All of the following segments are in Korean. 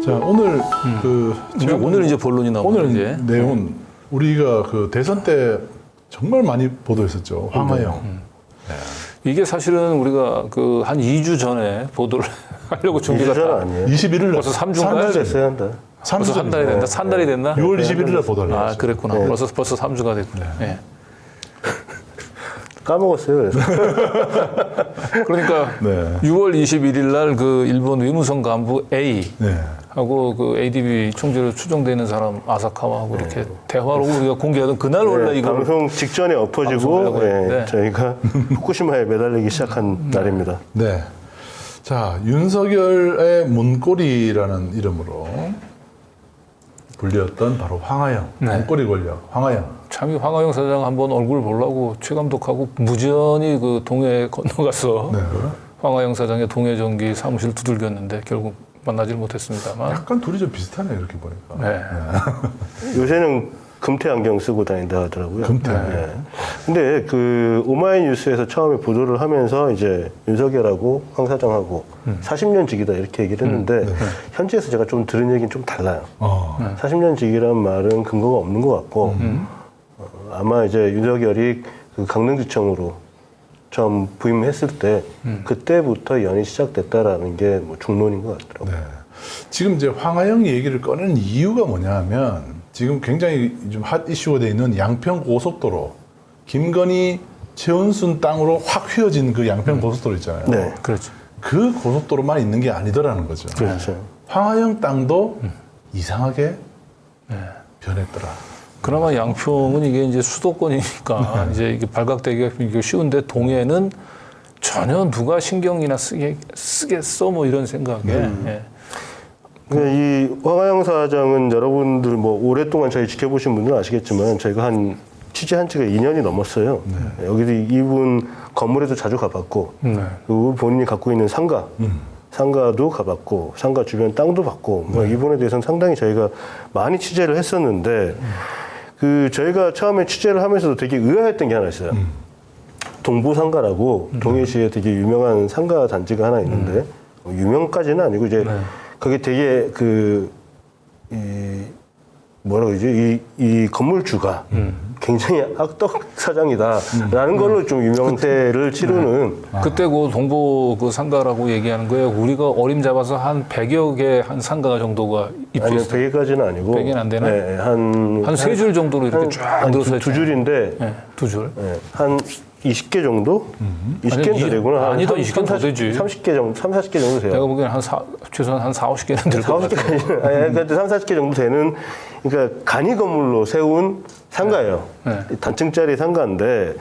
자, 오늘 오늘 이제 본론이 나오는 오늘 이제 내용은 우리가 그 대선 때 정말 많이 보도했었죠. 황하영. 이게 사실은 우리가 그 한 2주 전에 보도를 하려고 준비가 2주 전 다 아니에요? 21일 날. 벌써 3주인가요? 한 달 됐어요, 한 달. 벌써 한 달이 됐나? 3달이 됐나? 6월 21일 날 보도를 아, 했죠. 그랬구나. 네. 벌써 3주가 됐네. 네. 까먹었어요, 그래서. 그러니까 네. 6월 21일 날 그 일본 외무성 간부 A 네. 하고 그 ADB 총재로 추정되는 사람 아사카와하고 이렇게 대화로 우리가 공개하던 그날 원래 이거 방송 직전에 방송을 엎어지고 하고 있는데. 저희가 후쿠시마에 매달리기 시작한 날입니다. 네. 자, 윤석열의 문고리라는 이름으로 불렸던 바로 황하영. 네. 문고리 권력, 황하영. 참 이 황하영 사장 한번 얼굴 보려고 최 감독하고 무전히 그 동해 건너가서 네. 황하영 사장의 동해전기 사무실 두들겼는데 결국 만나질 못했습니다만. 약간 둘이 좀 비슷하네요, 이렇게 보니까. 네. 요새는 금태 안경 쓰고 다닌다 하더라고요. 금태. 근데 그 오마이뉴스에서 처음에 보도를 하면서 이제 윤석열하고 황 사장하고 40년 직이다 이렇게 얘기를 했는데 현지에서 제가 좀 들은 얘기는 좀 달라요. 40년 직이란 말은 근거가 없는 것 같고 아마 이제 윤석열이 그 강릉지청으로 처음 부임했을 때 그때부터 연이 시작됐다라는 게 뭐 중론인 것 같더라고요. 네. 지금 이제 황하영 얘기를 꺼낸 이유가 뭐냐 하면 지금 굉장히 좀 핫 이슈가 돼 있는 양평 고속도로 김건희 최은순 땅으로 확 휘어진 그 양평 고속도로 있잖아요. 네. 그렇죠. 그 고속도로만 있는 게 아니더라는 거죠. 그렇죠. 황하영 땅도 이상하게 변했더라. 그나마 양평은 이게 이제 수도권이니까 이제 이게 발각되기가 쉬운데 동해는 전혀 누가 신경이나 쓰겠어 뭐 이런 생각에. 예. 그러니까 이 황하영 사장은 여러분들 뭐 오랫동안 저희 지켜보신 분들은 아시겠지만 저희가 한 취재한 지가 2년이 넘었어요. 여기도 이분 건물에도 자주 가봤고 그리고 본인이 갖고 있는 상가도 가봤고 상가 주변 땅도 봤고 뭐 이분에 대해서는 상당히 저희가 많이 취재를 했었는데 그 저희가 처음에 취재를 하면서도 되게 의아했던 게 하나 있어요. 동부상가라고 동해시에 되게 유명한 상가 단지가 하나 있는데 유명까지는 아니고 이제 그게 되게 뭐라 그러지? 이 건물주가 굉장히 악덕 사장이다라는 걸로 좀 유명세를 치르는. 그때 그 동부 그 상가라고 얘기하는 거예요. 우리가 어림잡아서 한 100여 개 한 상가 정도가 아니요, 입주했어요. 100개까지는 아니고. 100개는 안 되나? 네, 한 세 줄 정도로 이렇게 쫙 늘어서 두 줄인데, 네, 두 줄. 네, 한 20개 정도? 20개는 더 되구나. 아니다, 20개는 더 되지. 30개 정도, 3, 40개 정도 돼요. 내가 보기에는 최소한 한 4, 50개는 될 것 같아. 40개까지는, 아니, 그러니까 3, 40개 정도 되는, 그러니까 간이 건물로 세운 상가예요. 단층짜리 상가인데,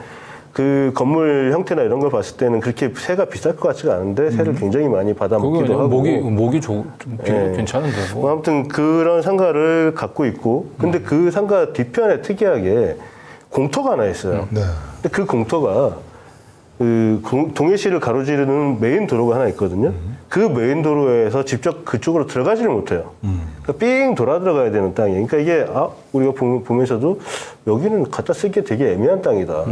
그 건물 형태나 이런 걸 봤을 때는 그렇게 세가 비쌀 것 같지가 않은데, 세를 굉장히 많이 받아먹기도 하고. 목이 좀 괜찮은데. 뭐 아무튼 그런 상가를 갖고 있고, 근데 그 상가 뒤편에 특이하게 공터가 하나 있어요. 네. 근데 그 공터가 그 동해시를 가로지르는 메인 도로가 하나 있거든요. 그 메인 도로에서 직접 그쪽으로 들어가지를 못해요. 그러니까 삥 돌아 들어가야 되는 땅이에요. 그러니까 이게 우리가 보면서도 여기는 갖다 쓰기에 되게 애매한 땅이다.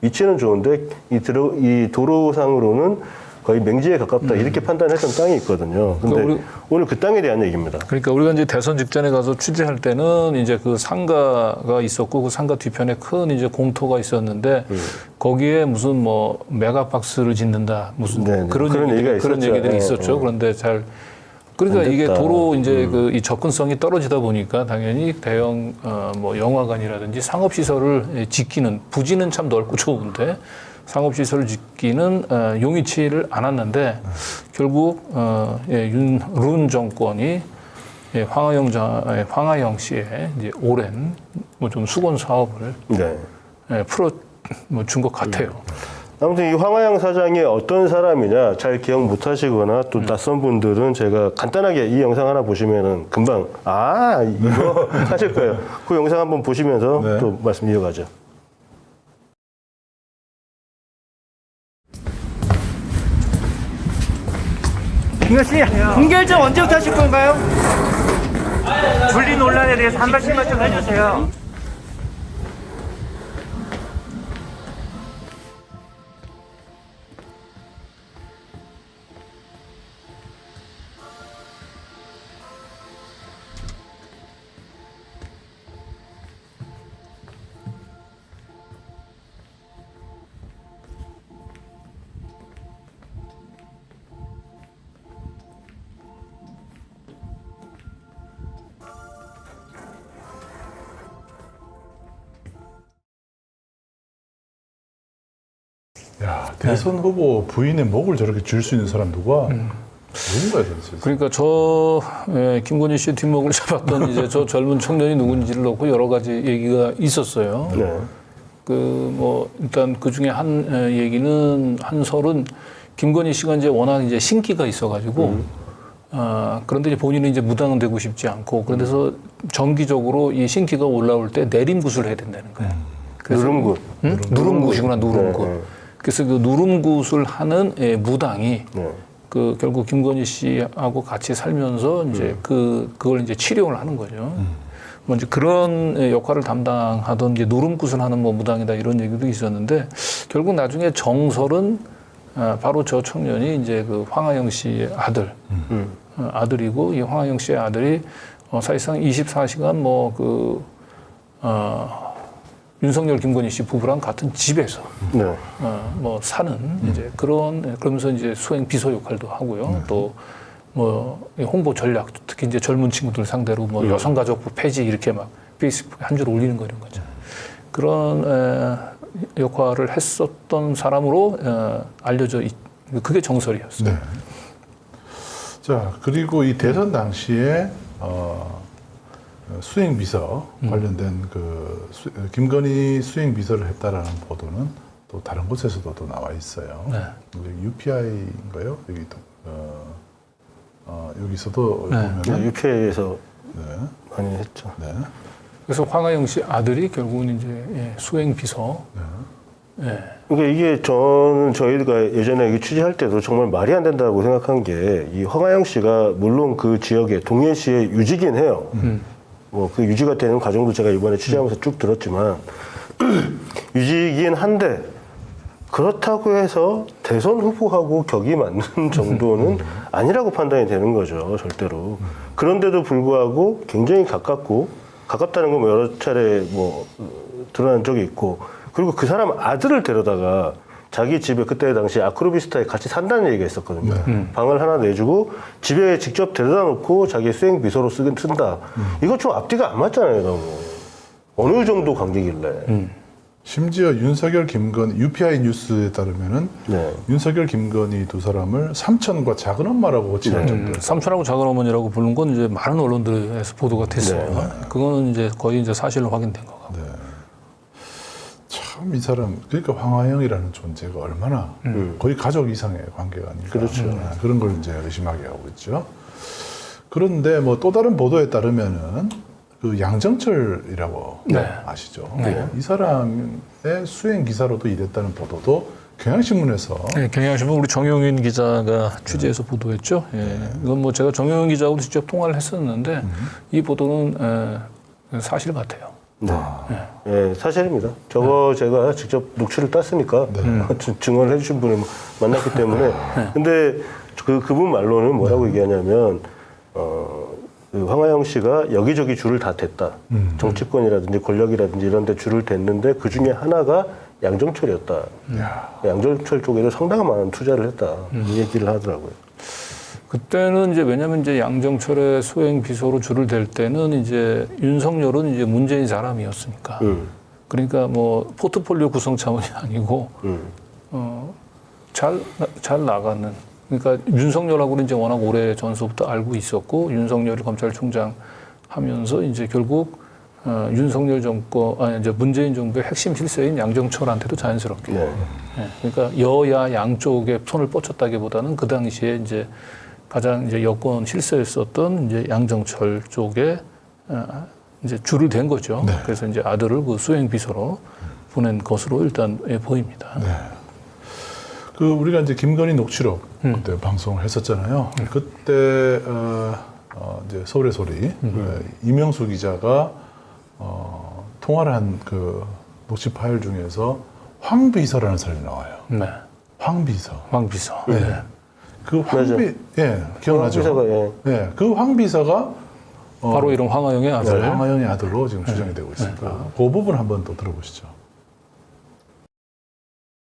위치는 좋은데 이 도로상으로는 거의 맹지에 가깝다 이렇게 판단했던 땅이 있거든요. 근데 그러니까 오늘 그 땅에 대한 얘기입니다. 그러니까 우리가 이제 대선 직전에 가서 취재할 때는 이제 그 상가가 있었고 그 상가 뒤편에 큰 이제 공터가 있었는데 거기에 무슨 뭐 메가박스를 짓는다 무슨 네네. 그런 그런 얘기들이 있었죠. 있었죠. 그런데 그러니까 안 이게 됐다. 도로 이제 그 이 접근성이 떨어지다 보니까 당연히 대형 뭐 영화관이라든지 상업 시설을 짓기는 부지는 참 넓고 좋은데 상업시설을 짓기는 용이치를 않았는데 결국 윤 정권이 황하영 씨의 이제 오랜 뭐 좀 수건 사업을 풀어 준 것 같아요. 아무튼 이 황하영 사장이 어떤 사람이냐 잘 기억 못 하시거나 또 낯선 분들은 제가 간단하게 이 영상 하나 보시면은 금방 이거 하실 거예요. 그 영상 한번 보시면서 또 말씀 이어가죠. 김현 씨, 분결점 언제부터 하실 건가요? 분리 논란에 대해서 한 말씀만 좀 해주세요. 야, 대선 후보 부인의 목을 저렇게 줄 수 있는 사람 누군가요, 도대체? 그러니까 김건희 씨의 뒷목을 잡았던 이제 저 젊은 청년이 누군지를 놓고 여러 가지 얘기가 있었어요. 네. 일단 그 중에 한 얘기는 한 설은 김건희 씨가 이제 워낙 이제 신기가 있어가지고 그런데 이제 본인은 이제 무당은 되고 싶지 않고 그래서 정기적으로 이 신기가 올라올 때 내림굿을 해야 된다는 거예요. 누름굿. 누름굿이구나, 누름굿. 네. 그래서 그 누름굿을 하는 무당이 네. 결국 김건희 씨하고 같이 살면서 이제 그걸 이제 치료를 하는 거죠. 뭐 이제 그런 역할을 담당하던 이제 누름굿을 하는 뭐 무당이다 이런 얘기도 있었는데 결국 나중에 정설은 바로 저 청년이 이제 그 황하영 씨의 아들이고 이 황하영 씨의 아들이 사실상 24시간 윤석열 김건희 씨 부부랑 같은 집에서 네. 사는 이제 그러면서 이제 수행 비서 역할도 하고요. 또 홍보 전략 특히 이제 젊은 친구들 상대로 여성가족부 폐지 이렇게 막 페이스북에 한 줄 올리는 거 이런 거죠. 그런 역할을 했었던 사람으로 알려져 그게 정설이었어요. 네. 자, 그리고 이 대선 당시에 수행 비서 관련된 김건희 수행 비서를 했다라는 보도는 또 다른 곳에서도 또 나와 있어요. 네. UPI인가요? 여기서도 네. 보면은 UPA에서 네. 많이 했죠. 네. 그래서 황하영 씨 아들이 결국은 이제 수행 비서. 예. 그러니까 이게 저희가 예전에 여기 취재할 때도 정말 말이 안 된다고 생각한 게 이 황하영 씨가 물론 그 지역에 동해시의 유지긴 해요. 뭐 그 유지가 되는 과정도 제가 이번에 취재하면서 쭉 들었지만 유지긴 한데 그렇다고 해서 대선 후보하고 격이 맞는 정도는 아니라고 판단이 되는 거죠, 절대로. 그런데도 불구하고 굉장히 가깝다는 건 뭐 여러 차례 드러난 적이 있고, 그리고 그 사람 아들을 데려다가 자기 집에 그때 당시 아크로비스타에 같이 산다는 얘기가 있었거든요. 방을 하나 내주고 집에 직접 데려다 놓고 자기 수행 비서로 쓴다. 이거 좀 앞뒤가 안 맞잖아요, 너무. 어느 정도 관계길래. 심지어 윤석열, 김건희, UPI 뉴스에 따르면은 네. 윤석열, 김건희 두 사람을 삼촌과 작은 엄마라고 칭할 정도. 삼촌하고 작은 어머니라고 부른 건 이제 많은 언론들에서 보도가 됐어요. 네. 그거는 이제 거의 이제 사실로 확인된 것 같고. 참 이 사람, 그러니까 황하영이라는 존재가 얼마나 거의 가족 이상의 관계가 아닐까. 그렇죠. 그런 걸 이제 의심하게 하고 있죠. 그런데 또 다른 보도에 따르면은 그 양정철이라고 아시죠? 네. 이 사람의 수행 기사로도 일했다는 보도도 경향신문에서 네, 경향신문 우리 정용인 기자가 취재해서 보도했죠. 예. 이건 제가 정용인 기자하고 직접 통화를 했었는데 이 보도는 사실 같아요. 네. 네, 사실입니다. 저거 제가 직접 녹취를 땄으니까 증언을 해주신 분을 만났기 때문에. 근데 그분 말로는 뭐라고 얘기하냐면, 그 황하영 씨가 여기저기 줄을 다 댔다. 정치권이라든지 권력이라든지 이런 데 줄을 댔는데 그 중에 하나가 양정철이었다. 양정철 쪽에도 상당한 많은 투자를 했다. 이 얘기를 하더라고요. 그때는 이제 왜냐면 이제 양정철의 수행 비서로 줄을 댈 때는 이제 윤석열은 이제 문재인 사람이었으니까. 그러니까 포트폴리오 구성 차원이 아니고 잘 나가는. 그러니까 윤석열하고는 이제 워낙 오래 전서부터 알고 있었고 윤석열이 검찰총장 하면서 이제 결국 윤석열 정권 이제 문재인 정부의 핵심 실세인 양정철한테도 자연스럽게. 그러니까 여야 양쪽에 손을 뻗쳤다기보다는 그 당시에 이제 가장 이제 여권 실세였었던 이제 양정철 쪽에 이제 줄을 댄 거죠. 그래서 이제 아들을 그 수행 비서로 보낸 것으로 일단 보입니다. 우리가 이제 김건희 녹취록 그때 방송을 했었잖아요. 그때 이제 서울의 소리 이명수 기자가 통화를 한 그 녹취 파일 중에서 황 비서라는 사람이 나와요. 네. 황 비서. 황 비서. 네. 그 기억나죠? 비서가, 그 황 비서가 바로 이런 황하영의 아들. 황하영의 아들로 지금 추정이 되고 있습니다. 그 부분 한번 또 들어보시죠.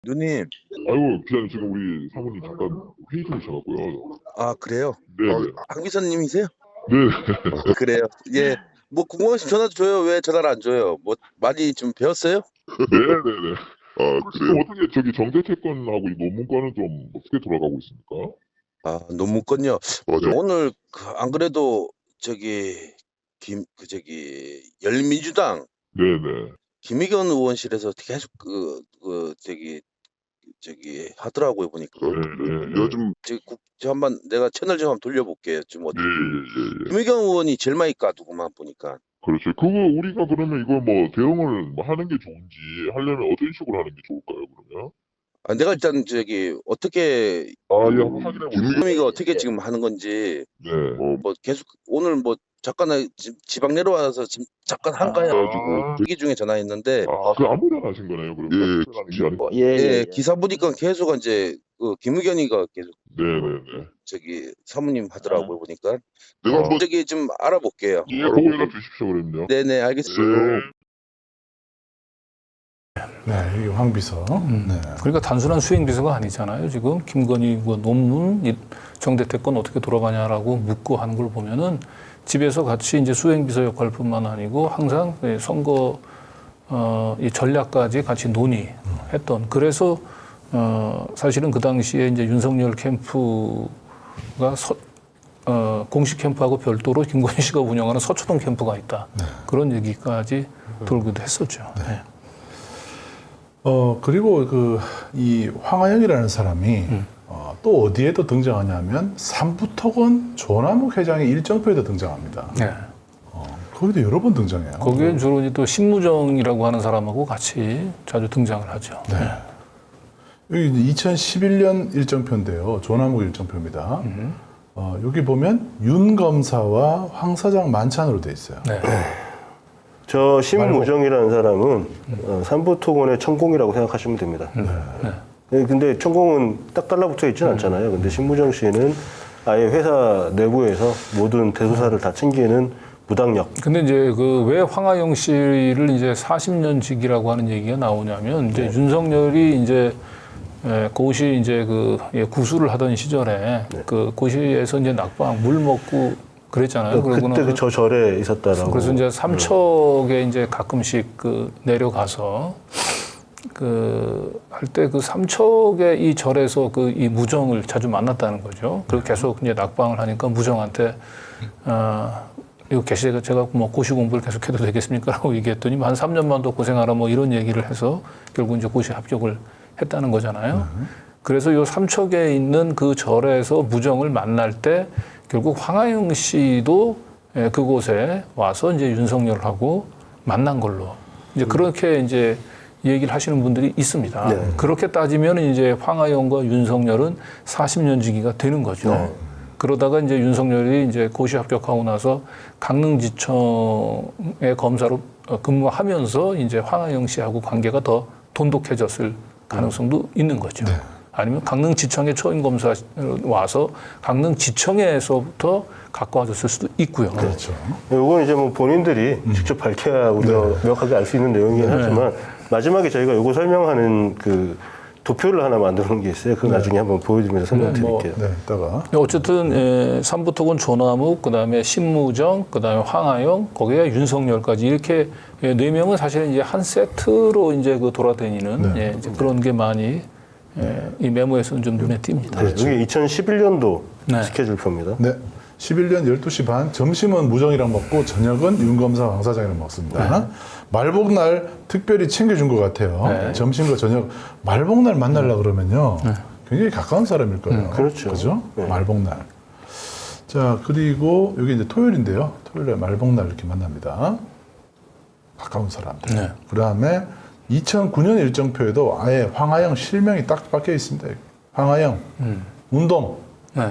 누님, 아이고 기자님 지금 우리 사모님 잠깐 회의 중이셔갖고요. 아 그래요? 네네. 박 기사님이세요? 네. 그래요. 예, 궁금하시면 전화 줘요. 왜 전화를 안 줘요? 많이 좀 배웠어요? 네네네. 지금 어떻게 저기 정대채권하고 이 논문과는 좀 어떻게 돌아가고 있습니까? 아, 논문건요. 맞아요. 오늘 안 그래도 열린민주당 네네. 김의겸 의원실에서 계속 하더라고요, 보니까. 네. 요즘 저 한번 내가 채널 좀 한번 돌려볼게요. 좀 어떻게. 예. 김의겸 의원이 제일 많이 까두고만 보니까. 그렇죠. 그거 우리가 그러면 이거 뭐 대응을 뭐 하는 게 좋은지 하려면 어떤 식으로 하는 게 좋을까요, 그러면? 아, 내가 일단 어떻게 한번 확인해 김의겸이가 어떻게 지금 하는 건지 네. 뭐 계속 오늘 뭐 잠깐 지방 내려와서 지금 잠깐 한가해 가지고 대기 중에 전화했는데 그 아무데나 하신 거네요, 그럼? 기사 보니까 계속 이제 김의겸이가 계속 네네네. 사모님 하더라고요 보니까. 내가 한번 좀 알아볼게요. 보고 연락 주십시오, 그럼요. 네네 알겠어요. 네, 이게 황 비서. 네. 그러니까 단순한 수행 비서가 아니잖아요. 지금 김건희 뭐 논문 정대태권 어떻게 돌아가냐라고 묻고 하는 걸 보면은 집에서 같이 이제 수행 비서 역할뿐만 아니고 항상 선거 이 전략까지 같이 논의했던. 그래서 사실은 그 당시에 이제 윤석열 캠프가 공식 캠프하고 별도로 김건희 씨가 운영하는 서초동 캠프가 있다. 그런 얘기까지 돌기도 했었죠. 네. 그리고 이 황하영이라는 사람이 또 어디에도 등장하냐면 삼부토건 조남욱 회장의 일정표에도 등장합니다. 네. 거기도 여러 번 등장해요. 거기엔 주로 또 신무정이라고 하는 사람하고 같이 자주 등장을 하죠. 네. 여기 2011년 일정표인데요. 조남욱 일정표입니다. 여기 보면 윤 검사와 황 사장 만찬으로 돼 있어요. 네. 저 신무정이라는 사람은 삼부토건의 천공이라고 생각하시면 됩니다. 네, 근데 천공은 딱 달라붙어 있지는 않잖아요. 근데 신무정 씨는 아예 회사 내부에서 모든 대소사를 다 챙기는 무당력. 근데 이제 왜 황하영 씨를 이제 40년직이라고 하는 얘기가 나오냐면 이제 윤석열이 이제 고시 이제 구수를 하던 시절에 고시에서 이제 낙방 물 먹고 그랬잖아요. 그때 저 절에 있었다라고. 그래서 이제 삼척에 이제 가끔씩 내려가서 할 때 삼척의 이 절에서 이 무정을 자주 만났다는 거죠. 그리고 계속 이제 낙방을 하니까 무정한테 이거 제가 뭐 고시 공부를 계속해도 되겠습니까?라고 얘기했더니 한 3년만 더 고생하라 뭐 이런 얘기를 해서 결국 이제 고시 합격을 했다는 거잖아요. 그래서 요 삼척에 있는 그 절에서 무정을 만날 때 결국 황하영 씨도 그곳에 와서 이제 윤석열하고 만난 걸로 이제 그렇게 이제 얘기를 하시는 분들이 있습니다. 네. 그렇게 따지면 이제 황하영과 윤석열은 40년지기가 되는 거죠. 네. 그러다가 이제 윤석열이 이제 고시 합격하고 나서 강릉지청의 검사로 근무하면서 이제 황하영 씨하고 관계가 더 돈독해졌을 가능성도 있는 거죠. 네. 아니면 강릉지청의 초임검사 와서 강릉지청에서부터 가까워졌을 수도 있고요. 그렇죠. 이건 이제 뭐 본인들이 직접 밝혀야 우리가 명확하게 알 수 있는 내용이긴 하지만 마지막에 저희가 이거 설명하는 도표를 하나 만들어 놓은 게 있어요. 그거 나중에 한번 보여드리면서 설명드릴게요. 네, 이따가. 어쨌든 삼부토건 조남욱, 그다음에 신무정, 그다음에 황하영, 거기에 윤석열까지 이렇게 네 명은 사실은 이제 한 세트로 이제 돌아다니는 이제 그런 게 많이 이 메모에서는 좀 눈에 띕니다. 네, 이게 2011년도 네. 스케줄표입니다. 네. 11년 12시 반, 점심은 무정이랑 먹고 저녁은 윤검사 황 사장이랑 먹습니다. 말복날 특별히 챙겨준 것 같아요. 네. 점심과 저녁. 말복날 만나려고 그러면요. 굉장히 가까운 사람일 거예요. 그렇죠. 그죠? 네. 말복날. 자, 그리고 여기 이제 토요일인데요. 토요일에 말복날 이렇게 만납니다. 가까운 사람들. 네. 그 다음에 2009년 일정표에도 아예 황하영 실명이 딱 박혀 있습니다. 황하영, 운동. 네.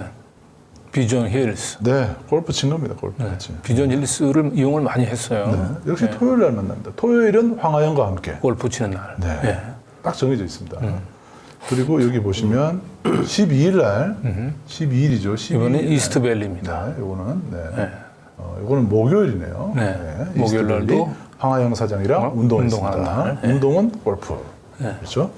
비전 힐스. 네, 골프 친 겁니다. 골프 같이. 비전 힐스를 이용을 많이 했어요. 네, 역시 토요일 날 만납니다. 토요일은 황하영과 함께. 골프 치는 날. 네, 딱 정해져 있습니다. 그리고 여기 보시면 12일 날, 12일이죠. 12일 이번엔 이스트밸리입니다. 네, 이거는 이거는 목요일이네요. 네, 목요일 이스트밸리. 날도 황하영 사장이랑 운동했습니다. 운동하는 날. 네. 운동은 골프. 그렇죠?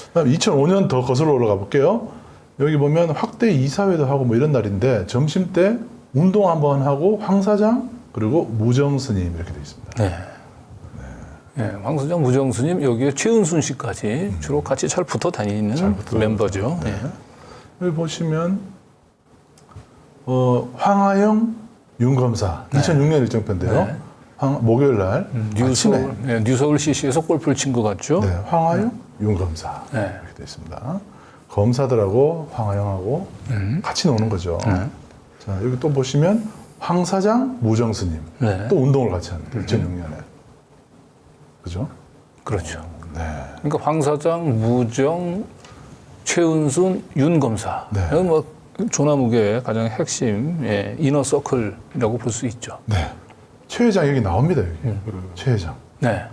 그다음 2005년 더 거슬러 올라가 볼게요. 여기 보면 확대 이사회도 하고 뭐 이런 날인데 점심 때 운동 한번 하고 황 사장 그리고 무정 스님 이렇게 돼 있습니다. 네. 예, 황 사장, 무정수님, 여기에 최은순 씨까지 주로 같이 잘 붙어 다니는 멤버죠. 예. 여기 보시면 황하영 윤 검사 2006년 일정표인데요. 네. 목요일 날 뉴서울, 예, 뉴서울 CC에서 골프를 친 것 같죠. 네, 황하영 윤 검사 네. 이렇게 되어 있습니다. 검사들하고 황하영하고 같이 노는 거죠. 자, 여기 또 보시면 황 사장 무정수님 네. 또 운동을 같이 합니다. 2006년에 그죠? 그렇죠. 네. 그러니까 황 사장, 무정, 최은순, 윤 검사. 네. 이건 뭐 조나무계의 가장 핵심 예, 이너 서클이라고 볼 수 있죠. 네. 최 회장 여기 나옵니다. 여기 최 회장. 네.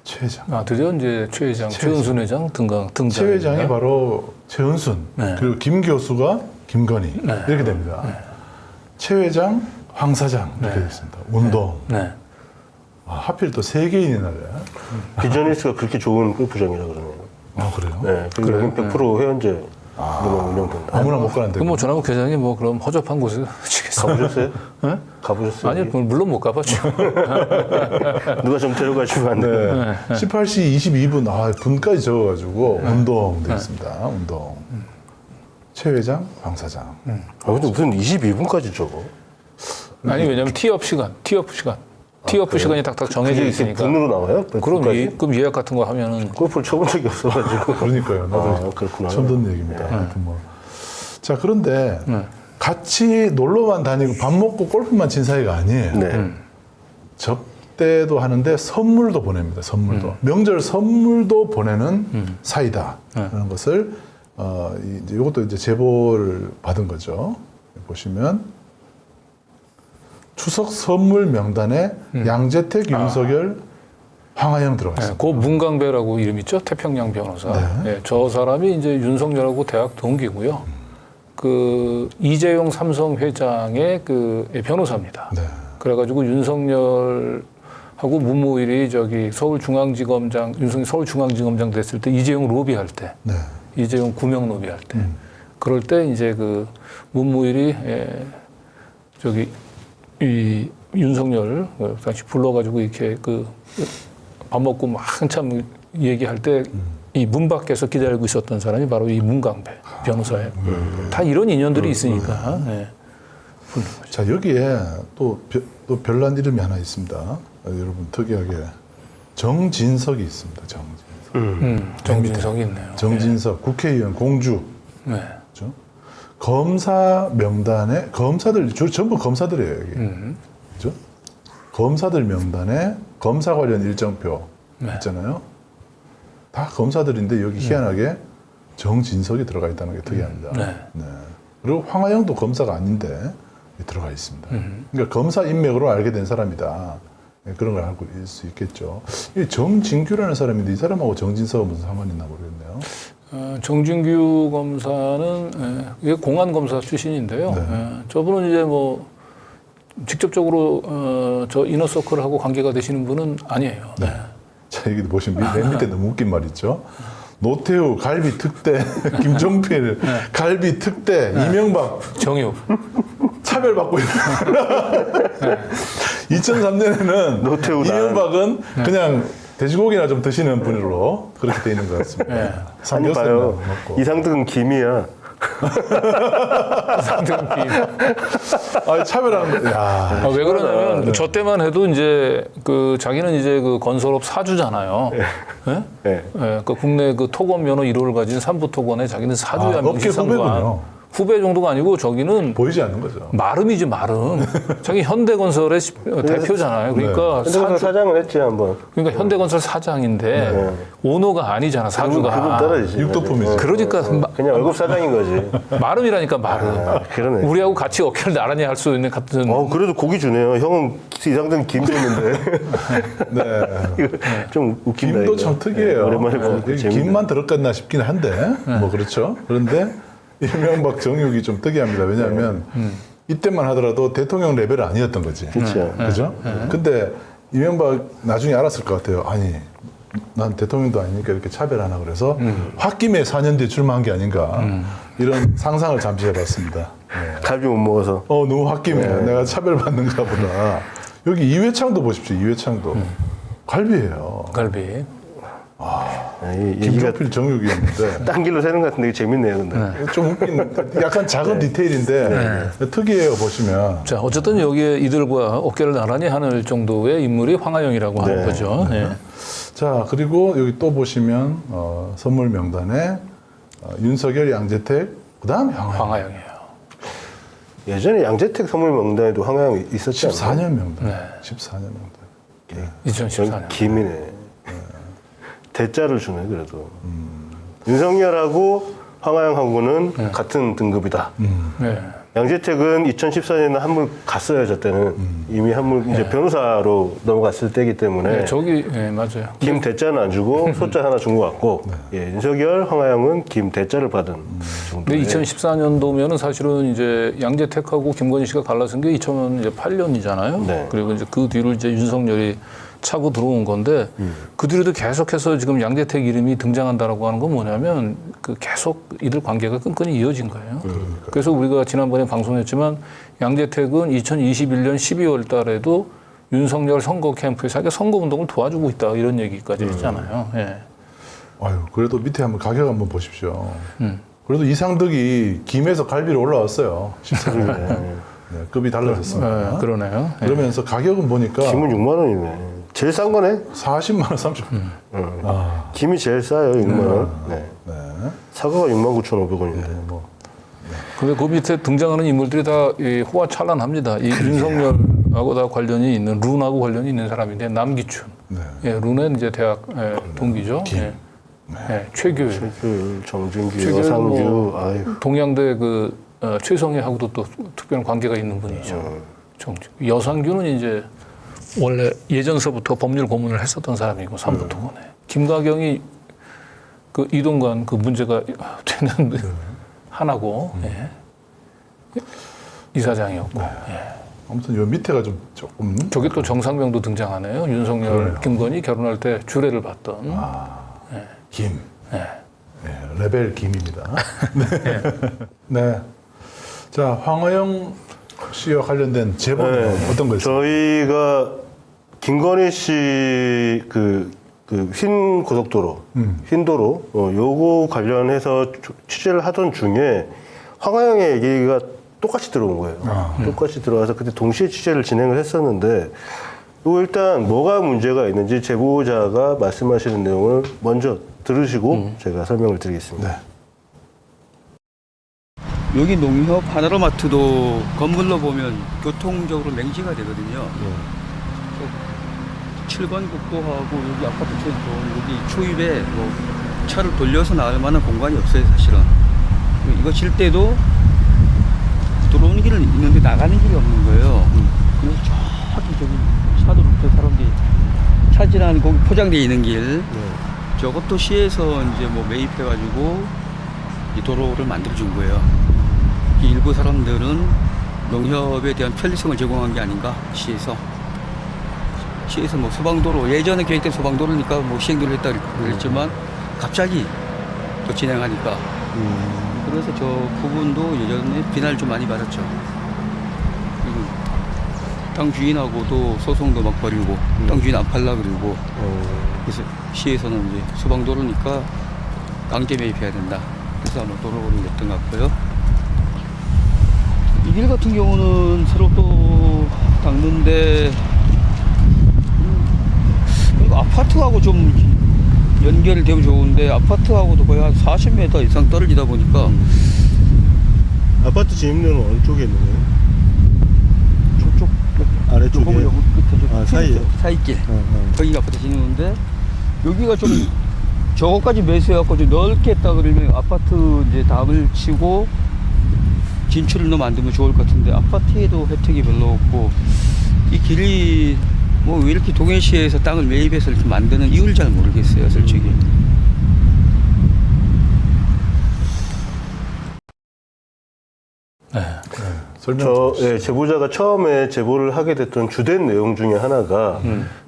최 회장. 아, 드디어 이제 최 회장, 최은순 회장 등장. 최 회장이 바로 최은순 네. 그리고 김 교수가 김건희 네. 이렇게 됩니다. 최 회장, 황 사장 이렇게 네. 되어 있습니다. 운동. 네. 아, 하필 또 세계인의 날에. 비저니스가 그렇게 좋은 골프장이라 그러네요. 아 그래요? 네, 그리고 여긴 100% 회원제 운영된다. 아무나 못 가는데. 그럼 뭐 조나무 계장이 뭐 그럼 허접한 곳에 치겠어. 가보셨어요? 네? 가보셨어요? 아니, 물론 못 가봤죠. 누가 좀 데려가시면 안 돼요. 네. 18시 22분 분까지 적어가지고 운동 되어 있습니다. 운동. 최 회장, 황 사장. 아, 근데 무슨 22분까지 적어? 아니, 왜냐면 티업 시간. 티업 시간이 딱딱 정해져 그게 있으니까. 분으로 나와요? 그럼, 분까지? 그럼 예약 같은 거 하면은 골프를 쳐본 적이 없어가지고. 그러니까요. 나도 아, 그렇구나. 처음 듣는 얘기입니다. 하여튼 뭐. 자 그런데 같이 놀러만 다니고 밥 먹고 골프만 친 사이가 아니에요. 네. 접대도 하는데 선물도 보냅니다. 선물도 명절 선물도 보내는 사이다. 라는 것을 이제 이것도 이제 제보를 받은 거죠. 보시면 추석 선물 명단에 양재택, 윤석열, 황하영 들어가 네, 있습니다. 고 문강배라고 이름 있죠? 태평양 변호사. 네, 저 사람이 이제 윤석열하고 대학 동기고요. 그 이재용 삼성 회장의 그 변호사입니다. 네. 그래가지고 윤석열하고 문무일이 저기 서울중앙지검장, 윤석열 서울중앙지검장 됐을 때 이재용 로비할 때, 네. 이재용 구명 로비할 때, 그럴 때 이제 그 문무일이 저기 이 윤석열 다시 불러가지고 이렇게 그 밥 먹고 막 한참 얘기할 때 이 문 밖에서 기다리고 있었던 사람이 바로 이 문강배 변호사예요. 다 이런 인연들이 있으니까. 네. 자 여기에 또 별난 이름이 하나 있습니다. 여러분 특이하게 정진석이 있습니다. 정진석. 정진석이 있네요. 정진석 국회의원 공주. 네. 그렇죠? 검사 명단에 검사들 전부 검사들이에요 여기. 그렇죠? 검사들 명단에 검사 관련 일정표 있잖아요. 다 검사들인데 여기 희한하게 정진석이 들어가 있다는 게 특이합니다. 네. 그리고 황하영도 검사가 아닌데 들어가 있습니다. 그러니까 검사 인맥으로 알게 된 사람이다. 네, 그런 걸 알고 있을 수 있겠죠. 이 정진규라는 사람인데 이 사람하고 정진석은 무슨 상관이 있나 모르겠네요. 정진규 검사는 이게 공안 검사 출신인데요. 저분은 이제 뭐 직접적으로 저 이너서클하고 관계가 되시는 분은 아니에요. 네. 자, 여기 보시면 맨 밑에 너무 웃긴 말 있죠. 노태우 갈비 특대, 김종필 갈비 특대, 이명박 정유. 차별받고 있는. 2003년에는 노태우 이명박은 그냥 돼지고기나 좀 드시는 분으로 그렇게 돼 있는 것 같습니다. 아니 삼겹살만 봐요. 먹고. 이상득은 김이야. 아, 차별하는 거. 야. 왜 그러냐면 저 때만 해도 이제 그 자기는 이제 그 건설업 사주잖아요. 네? 네. 그 국내 그 토건 면허 1호를 가진 삼부토건에 자기는 사주야. 업계 후배군요. 후배 정도가 아니고 저기는 보이지 않는 거죠. 마름이지 마름. 자기 현대건설의 대표잖아요. 그러니까 현대건설 사장을 했지 한번. 그러니까 현대건설 사장인데 오너가 아니잖아 사주가. 그분 떨어지지. 육도품이지. 그러니까 그냥 월급 사장인 거지. 마름이라니까 마름. 그러네. 우리하고 같이 어깨를 나란히 할 수 있는 같은. 그래도 고기 주네요. 형은 이상득 김 줬는데. 네. 이거 좀 웃긴다. 김도 이거. 참 특이해요. 오랜만에 보니까 여기 재밌네. 김만 들었겠나 싶긴 한데, 뭐 그렇죠. 그런데 이명박 정육이 좀 특이합니다. 왜냐하면 이때만 하더라도 대통령 레벨은 아니었던 거지. 그렇죠. 그죠? 근데 이명박 나중에 알았을 것 같아요. 아니, 난 대통령도 아니니까 이렇게 차별하나 그래서 홧김에 4년 뒤에 출마한 게 아닌가. 이런 상상을 잠시 해봤습니다. 네. 갈비 못 먹어서. 너무 홧김에 내가 차별받는가 보다. 여기 이회창도 보십시오. 이회창도. 갈비예요. 갈비. 얘기가 김종필 정육이었는데 딴 길로 새는 것 같은데 재밌네요. 근데. 좀 웃긴 약간 작은 디테일인데 특이해요 보시면. 자, 어쨌든 여기에 이들과 어깨를 나란히 하는 정도의 인물이 황하영이라고 하는 거죠. 네. 자 그리고 여기 또 보시면 선물 명단에 윤석열, 양재택, 그다음 황하영. 황하영이에요. 예전에 양재택 선물 명단에도 황하영이 있었지 않나요? 14년 명단. 네. 14년 명단. 2014년. 김이네. 대자를 주네 그래도. 윤석열하고 황하영하고는 같은 등급이다. 네. 양재택은 2014년에 한물 갔어요. 저 때는 이미 한물 이제 변호사로 넘어갔을 때이기 때문에 네, 저기 맞아요. 김 대자는 안 주고 소자 하나 준 것 같고 예, 윤석열, 황하영은 김 대자를 받은 근데 정도의 2014년도면은 사실은 이제 양재택하고 김건희 씨가 갈라선 게 2008년이잖아요. 네. 그리고 이제 그 뒤로 이제 윤석열이 차고 들어온 건데 그 뒤로도 계속해서 지금 양재택 이름이 등장한다라고 하는 건 뭐냐면 그 계속 이들 관계가 끈끈이 이어진 거예요. 그래서 우리가 지난번에 방송했지만 양재택은 2021년 12월 달에도 윤석열 선거 캠프에서 자기가 선거 운동을 도와주고 있다 이런 얘기까지 했잖아요. 예. 아유 그래도 밑에 한번 가격 한번 보십시오. 그래도 이상득이 김에서 갈비로 올라왔어요. 14년. 네, 급이 달라졌습니다. 그러네요. 예. 그러면서 가격은 보니까 김은 6만 원이네. 제일 싼 거네. 40만 원, 30만 김이 제일 싸요. 6만 원. 네. 네. 사과가 69,500원인데. 뭐 근데 그 밑에 등장하는 인물들이 다 호화찬란합니다. 이 윤석열하고 다 관련이 있는, 룬하고 관련이 있는 사람인데, 남기춘. 네. 예, 룬은 이제 대학 동기죠. 예. 예, 최규일. 최규일, 정진규, 최규일 여상규. 뭐 아유. 동양대 그 최성희하고도 또 특별한 관계가 있는 분이죠. 여상규는 이제 원래 예전서부터 법률 고문을 했었던 사람이고 삼부토건에 김가경이 그 이동관 그 문제가 되는 하나고 예. 이사장이었고 예. 아무튼 요 밑에가 좀 조금 저기 또 정상명도 등장하네요. 윤석열, 김건희 결혼할 때 주례를 받던 김. 예. 네, 레벨 김입니다. 네. 네. 자, 황하영 씨와 관련된 제보는 어떤 거 있어요? 저희가 김건희 씨 흰 고속도로, 흰도로, 요거 관련해서 취재를 하던 중에 황하영의 얘기가 똑같이 들어온 거예요. 똑같이 들어와서 그때 동시에 취재를 진행을 했었는데, 요 일단 뭐가 문제가 있는지 제보자가 말씀하시는 내용을 먼저 들으시고 제가 설명을 드리겠습니다. 네. 여기 농협 하나로마트도 건물로 보면 교통적으로 맹지가 되거든요. 7번 국도하고 여기 아파트 쪽도 여기 초입에 뭐 차를 돌려서 나갈 만한 공간이 없어요, 사실은. 이거 질 때도 들어오는 길은 있는데 나가는 길이 없는 거예요. 그래서 저기 차도부터 사람들이 차지나는 거기 포장되어 있는 길, 저것도 시에서 이제 뭐 매입해가지고 이 도로를 만들어준 거예요. 일부 사람들은 농협에 대한 편리성을 제공한 게 아닌가, 시에서 뭐 소방도로, 예전에 계획된 소방도로니까 뭐 시행도를 했다 그랬지만 갑자기 또 진행하니까 그래서 저 부분도 예전에 비난을 좀 많이 받았죠. 그리고 땅 주인하고도 소송도 막 벌이고 땅 주인 안 팔라 그러고 그래서 시에서는 이제 소방도로니까 강제 매입해야 된다. 그래서 아마 도로를 냈던 것 같고요. 이 길 같은 경우는 새로 또 닦는데 아파트하고 좀 연결이 되면 좋은데 아파트하고도 거의 한 40m 이상 떨어지다 보니까 아파트 진입로는 어느 쪽에 있는 거예요? 저쪽 아래쪽에? 보면 여기 끝에 아, 사이에? 사이길 거기가 아파트 진입로인데 여기가 좀 저거까지 매수해갖고 좀 넓게 했다 그러면 아파트 이제 담을 치고 진출로 만들면 좋을 것 같은데 아파트에도 혜택이 별로 없고 이 길이 뭐 왜 이렇게 동해시에서 땅을 매입해서 이렇게 만드는 이유를 잘 모르겠어요, 솔직히. 설명. 제보자가 처음에 제보를 하게 됐던 주된 내용 중에 하나가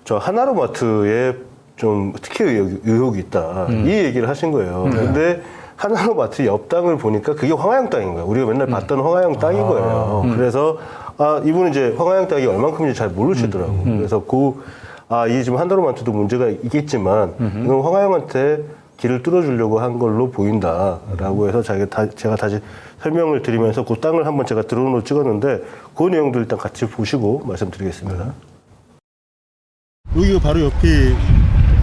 저 하나로마트에 좀 특혜 의혹이 있다. 이 얘기를 하신 거예요. 근데 하나로마트 옆 땅을 보니까 그게 황하영 땅인 거예요. 우리가 맨날 봤던 황하영 땅인 거예요. 그래서 이분은 이제 황하영 땅이 얼만큼인지 잘 모르시더라고요. 그래서 이 지금 한다로마트도 문제가 있겠지만 이건 황하영한테 길을 뚫어주려고 한 걸로 보인다라고 해서 제가 다시 설명을 드리면서 그 땅을 한번 제가 드론으로 찍었는데 그 내용도 일단 같이 보시고 말씀드리겠습니다. 여기가 바로 옆에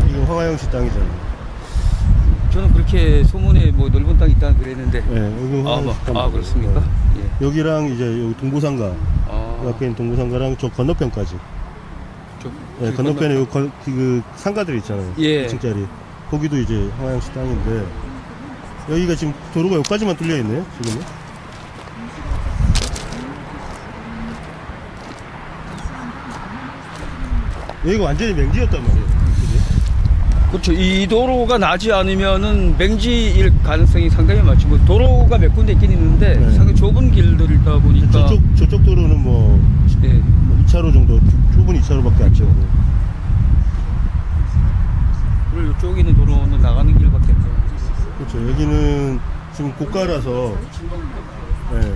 이거 황하영 씨 땅이잖아요. 저는 그렇게 소문에 뭐 넓은 땅이 있다 그랬는데. 네, 여기 황하영 씨 땅. 그렇습니까? 예. 여기랑 이제 여기 동부상가 옆에 있는 동부상가랑 저 건너편까지. 네, 건너편에 그 상가들 있잖아요. 예. 2층짜리. 거기도 이제 황하영 씨 땅인데 여기가 지금 도로가 여기까지만 뚫려 있네요. 지금은. 여기가 완전히 맹지였단 말이에요. 그죠? 그렇죠. 이 도로가 나지 않으면은 맹지일 가능성이 상당히 많죠. 뭐 도로가 몇 군데 있긴 있는데 네. 상당히 좁은 길들이다 보니까. 저쪽 도로는 뭐 예. 2차로 정도, 좁은 2차로밖에 안 되고. 그리고 이쪽에 있는 도로는 나가는 길밖에 없어요. 그렇죠. 여기는 지금 고가라서, 네,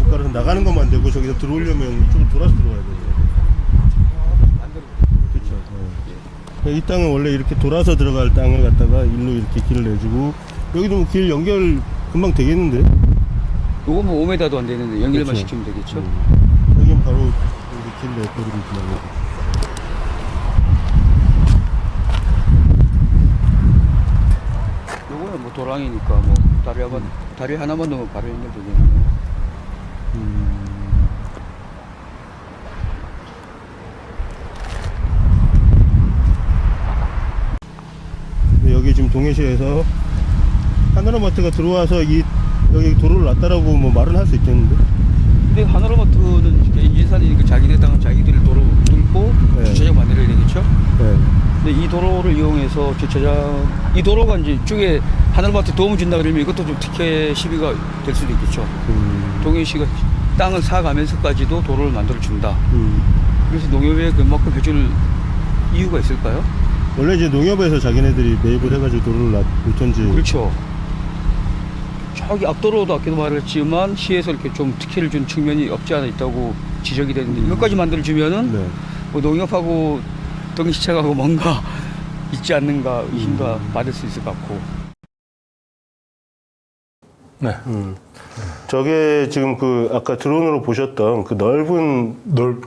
고가라서 나가는 것만 되고 저기서 들어오려면 좀 돌아서 들어가야 돼요. 그렇죠. 네. 이 땅은 원래 이렇게 돌아서 들어갈 땅을 갖다가 일로 이렇게 길을 내주고 여기도 뭐 길 연결 금방 되겠는데? 요거 뭐 5m도 안 되는데 연결만 그렇죠. 시키면 되겠죠. 여기는 바로 여기 길 내버리고 있구나. 요거는 뭐 도랑이니까 뭐 다리 하나만 넣으면 바로 연결되겠네요. 여기 지금 동해시에서 하나로마트가 들어와서 여기 도로를 놨다라고 뭐 말은 할 수 있겠는데? 근데 하나로마트는 예산이니까 자기네 땅은 자기들이 도로 뚫고 네. 주차장 만들어야 되겠죠. 네. 근데 이 도로를 이용해서 이 도로가 이제 이쪽에 하나로마트 도움을 준다 그러면 이것도 좀 특혜 시비가 될 수도 있겠죠. 동해시가 땅을 사가면서까지도 도로를 만들어 준다. 그래서 농협에 그만큼 해줄 이유가 있을까요? 원래 이제 농협에서 자기네들이 매입을 해가지고 도로를 놓던지. 그렇죠. 저기 앞도로도 아까도 말했지만 시에서 이렇게 좀 특혜를 준 측면이 없지 않아 있다고 지적이 되는데 이것까지 만들어주면은 네. 뭐 농협하고 동시착하고 뭔가 있지 않는가 의심도 받을 수 있을 것 같고. 네. 저게 지금 그 아까 드론으로 보셨던 그 넓은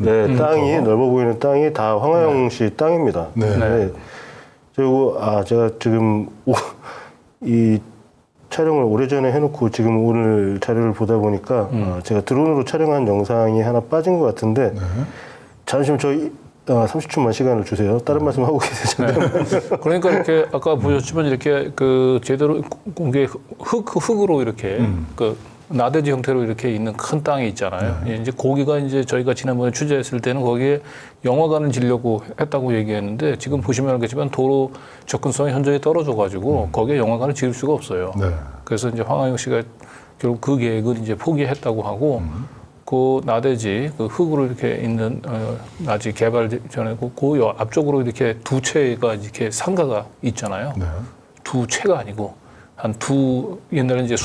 네, 땅이 넓어 보이는 땅이 다 황하영 씨 땅입니다. 네. 그리고 제가 지금 이 촬영을 오래전에 해놓고 지금 오늘 자료를 보다 보니까 제가 드론으로 촬영한 영상이 하나 빠진 것 같은데 잠시만 저희 30초만 시간을 주세요. 다른 말씀 하고 계세요. 네. 그러니까 이렇게 아까 보셨지만 이렇게 그 제대로 공개 흙으로 이렇게 그 나대지 형태로 이렇게 있는 큰 땅이 있잖아요. 예, 이제 거기가 이제 저희가 지난번에 취재했을 때는 거기에 영화관을 지려고 했다고 얘기했는데 지금 보시면 알겠지만 도로 접근성이 현저히 떨어져가지고 거기에 영화관을 지을 수가 없어요. 네. 그래서 이제 황하영 씨가 결국 그 계획을 이제 포기했다고 하고 그 나대지 그 흙으로 이렇게 있는 나지 개발 전에 그 앞쪽으로 이렇게 두 채가 이렇게 상가가 있잖아요. 네. 두 채가 아니고 한 옛날에 이제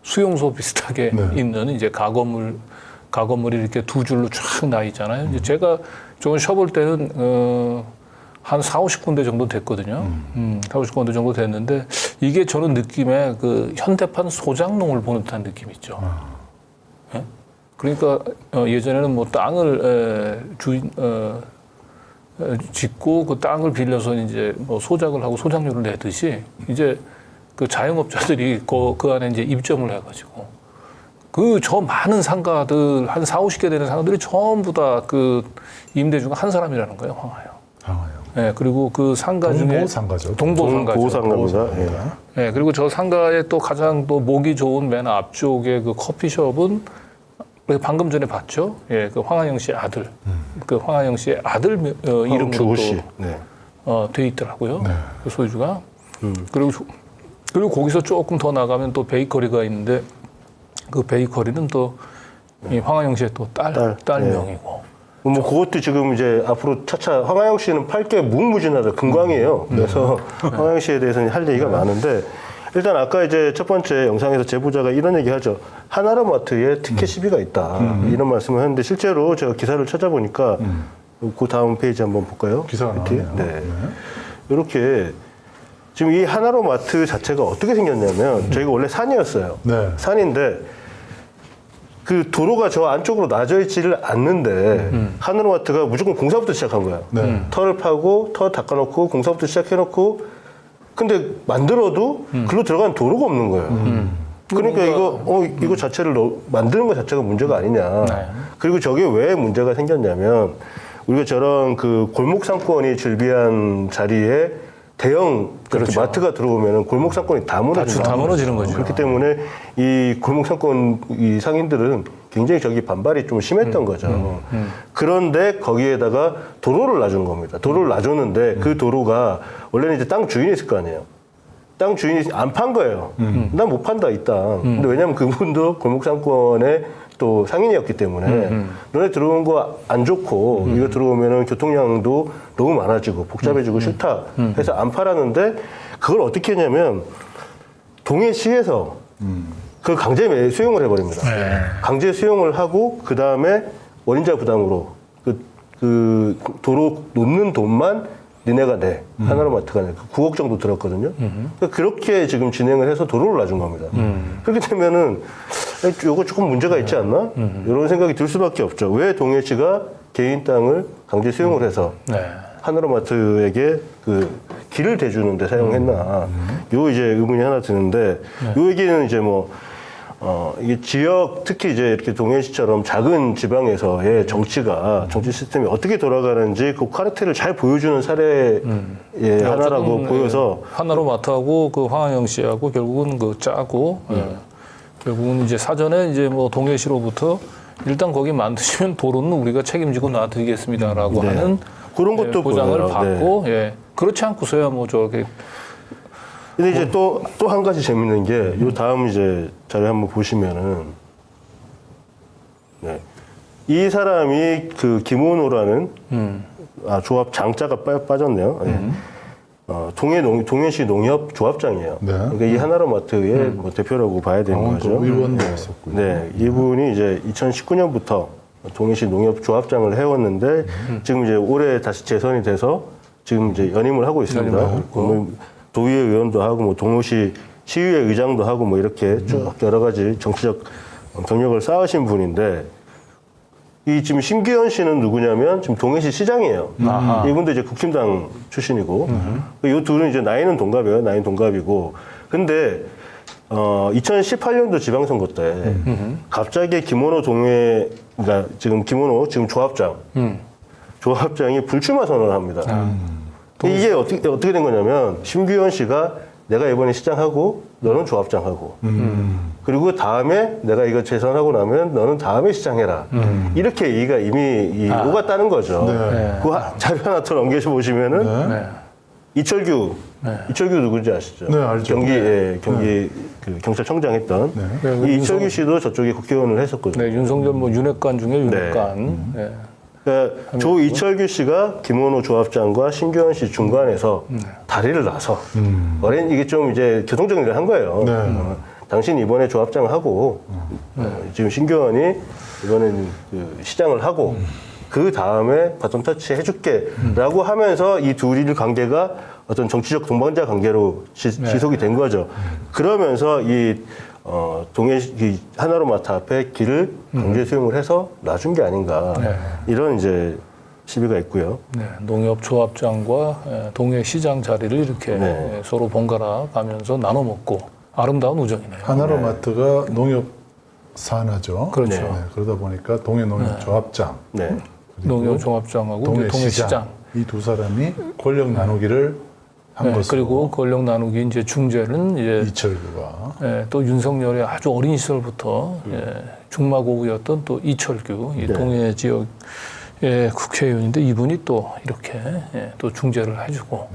수용소 비슷하게 네. 있는 이제 가건물이 이렇게 두 줄로 쫙 나 있잖아요. 이제 제가 저건 쉬어볼 때는 한 40-50군데 정도 됐거든요. 40-50군데 정도 됐는데 이게 저는 느낌에 그 현대판 소장농을 보는 듯한 느낌이 있죠. 예? 그러니까 예전에는 뭐 땅을 짓고 그 땅을 빌려서 이제 뭐 소작을 하고 소작료를 내듯이 이제 그 자영업자들이 그 안에 이제 입점을 해가지고 그 저 많은 상가들 한 40-50개 되는 상가들이 전부 다 그 임대주가 한 사람이라는 거예요, 황하영. 예, 그리고 그 상가 중에 동보상가죠. 동보상가입니다. 예, 그리고 저 상가에 또 가장 또 목이 좋은 맨 앞쪽에 그 커피숍은 방금 전에 봤죠. 예, 그 황하영 씨 아들, 그 황하영 씨의 아들 이름으로 또 네. 돼 있더라고요. 네. 그 소유주가. 그리고 거기서 조금 더 나가면 또 베이커리가 있는데 그 베이커리는 또 이 황하영 씨의 또 딸 명이고. 뭐 그것도 지금 이제 앞으로 차차 황하영 씨는 팔 게 무궁무진하다 금광이에요. 그래서 황하영 씨에 대해서는 할 얘기가 많은데 일단 아까 이제 첫 번째 영상에서 제보자가 이런 얘기하죠. 하나로마트에 특혜 시비가 있다 이런 말씀을 했는데 실제로 제가 기사를 찾아보니까 그 다음 페이지 한번 볼까요? 기사가 이렇게. 나왔네요. 네. 이렇게 지금 이 하나로마트 자체가 어떻게 생겼냐면 저희가 원래 산이었어요. 네. 산인데 그 도로가 저 안쪽으로 나져 있지를 않는데 하나로마트가 무조건 공사부터 시작한 거예요. 네. 터를 파고 터 닦아놓고 공사부터 시작해놓고 근데 만들어도 글로 들어가는 도로가 없는 거예요. 그러니까 이거 자체를 만드는 것 자체가 문제가 아니냐. 네. 그리고 저게 왜 문제가 생겼냐면 우리가 저런 그 골목 상권이 즐비한 자리에 대형 그렇죠. 마트가 들어오면 골목 상권이 다 무너지는 다 무너지는 거죠. 그렇기 때문에 이 골목 상권 이 상인들은 굉장히 저기 반발이 좀 심했던 거죠. 그런데 거기에다가 도로를 놔준 겁니다. 도로를 놔줬는데 그 도로가 원래는 이제 땅 주인이 있을 거 아니에요. 땅 주인이 안 판 거예요. 난 못 판다 이 땅. 근데 왜냐면 그분도 골목 상권의 또 상인이었기 때문에 너네 들어온 거 안 좋고 이거 들어오면은 교통량도 너무 많아지고 복잡해지고 싫다 해서 안 팔았는데 그걸 어떻게 했냐면 동해시에서 그걸 강제 수용을 해버립니다. 강제 수용을 하고 그 다음에 원인자 부담으로 그 도로 놓는 돈만 니네가 내. 하나로마트가 내. 9억 정도 들었거든요. 그러니까 그렇게 지금 진행을 해서 도로를 놔준 겁니다. 그렇게 되면은 이거 조금 문제가 있지 않나? 이런 생각이 들 수밖에 없죠. 왜 동해시가 개인 땅을 강제 수용을 해서 네. 하나로마트에게 그 길을 대주는데 사용했나? 요 이제 의문이 하나 드는데 요 얘기는 이제 이게 지역, 특히 이제 이렇게 동해시처럼 작은 지방에서의 정치 시스템이 어떻게 돌아가는지 그 카르텔을 잘 보여주는 사례의 하나라고 어쨌든, 보여서 하나로마트하고 그 황하영 씨하고 결국은 그 짜고 결국은 이제 사전에 이제 뭐 동해시로부터 일단 거기 만드시면 도로는 우리가 책임지고 놔드리겠습니다라고 하는 그런 것도 보장을 보여요. 받고 그렇지 않고서야 뭐 저렇게 근데 이제 또 한 가지 재밌는 게 요 다음 이제 자료 한번 보시면은 이 사람이 그 김원호라는 조합 장자가 빠졌네요. 동해시 농협 조합장이에요. 네. 그러니까 이 하나로마트의 뭐 대표라고 봐야 되는 거죠. 의원도 있었고요. 네, 이분이 이제 2019년부터 동해시 농협 조합장을 해왔는데 지금 이제 올해 다시 재선이 돼서 지금 이제 연임을 하고 있습니다. 뭐 도의회 의원도 하고 뭐 동호시 시의회 의장도 하고 뭐 이렇게 쭉 여러 가지 정치적 경력을 쌓으신 분인데 이 지금 심기현 씨는 누구냐면 지금 동해시 시장이에요. 이분도 이제 국힘당 출신이고 이 둘은 이제 나이는 동갑이에요. 나이는 동갑이고 근데 2018년도 지방선거 때 갑자기 김원호 그러니까 지금 김원호 지금 조합장이 불출마 선언을 합니다. 이게 어떻게 된 거냐면 심규현 씨가 내가 이번에 시장하고 너는 조합장하고 그리고 다음에 내가 이거 재선하고 나면 너는 다음에 시장해라. 이렇게 얘기가 이미 오갔다는 거죠. 그 자료 하나 더 넘겨서 보시면은 이철규 누군지 아시죠? 네, 알죠. 경기 그 경찰청장 했던 이 이철규 씨도 저쪽에 국회의원을 했었거든요. 네, 윤석열 뭐 윤핵관 중에 윤핵관. 그러니까 조 이철규 씨가 김원호 조합장과 신규현 씨 중간에서 다리를 놔서 이게 좀 이제 교통정리를 한 거예요. 당신 이번에 조합장 하고 지금 신규현이 이번에는 그 시장을 하고 그 다음에 바톤 터치 해줄게라고 하면서 이 둘이 관계가 어떤 정치적 동반자 관계로 지속이 된 거죠. 그러면서 이 하나로마트 앞에 길을 강제 수용을 해서 놔준 게 아닌가 이런 이제 시비가 있고요. 네, 농협 조합장과 동해시장 자리를 이렇게 서로 번갈아 가면서 나눠 먹고 아름다운 우정이네요. 하나로마트가 농협 산하죠. 그렇죠. 그러다 보니까 동해 농협 조합장, 농협 조합장하고 동해시장 이 두 사람이 권력 나누기를 한 것으로. 그리고 권력 나누기 이제 중재는 이제 이철규가 또 윤석열의 아주 어린 시절부터 중마고우였던 또 이철규 이 동해 지역의 국회의원인데 이분이 또 이렇게 또 중재를 해주고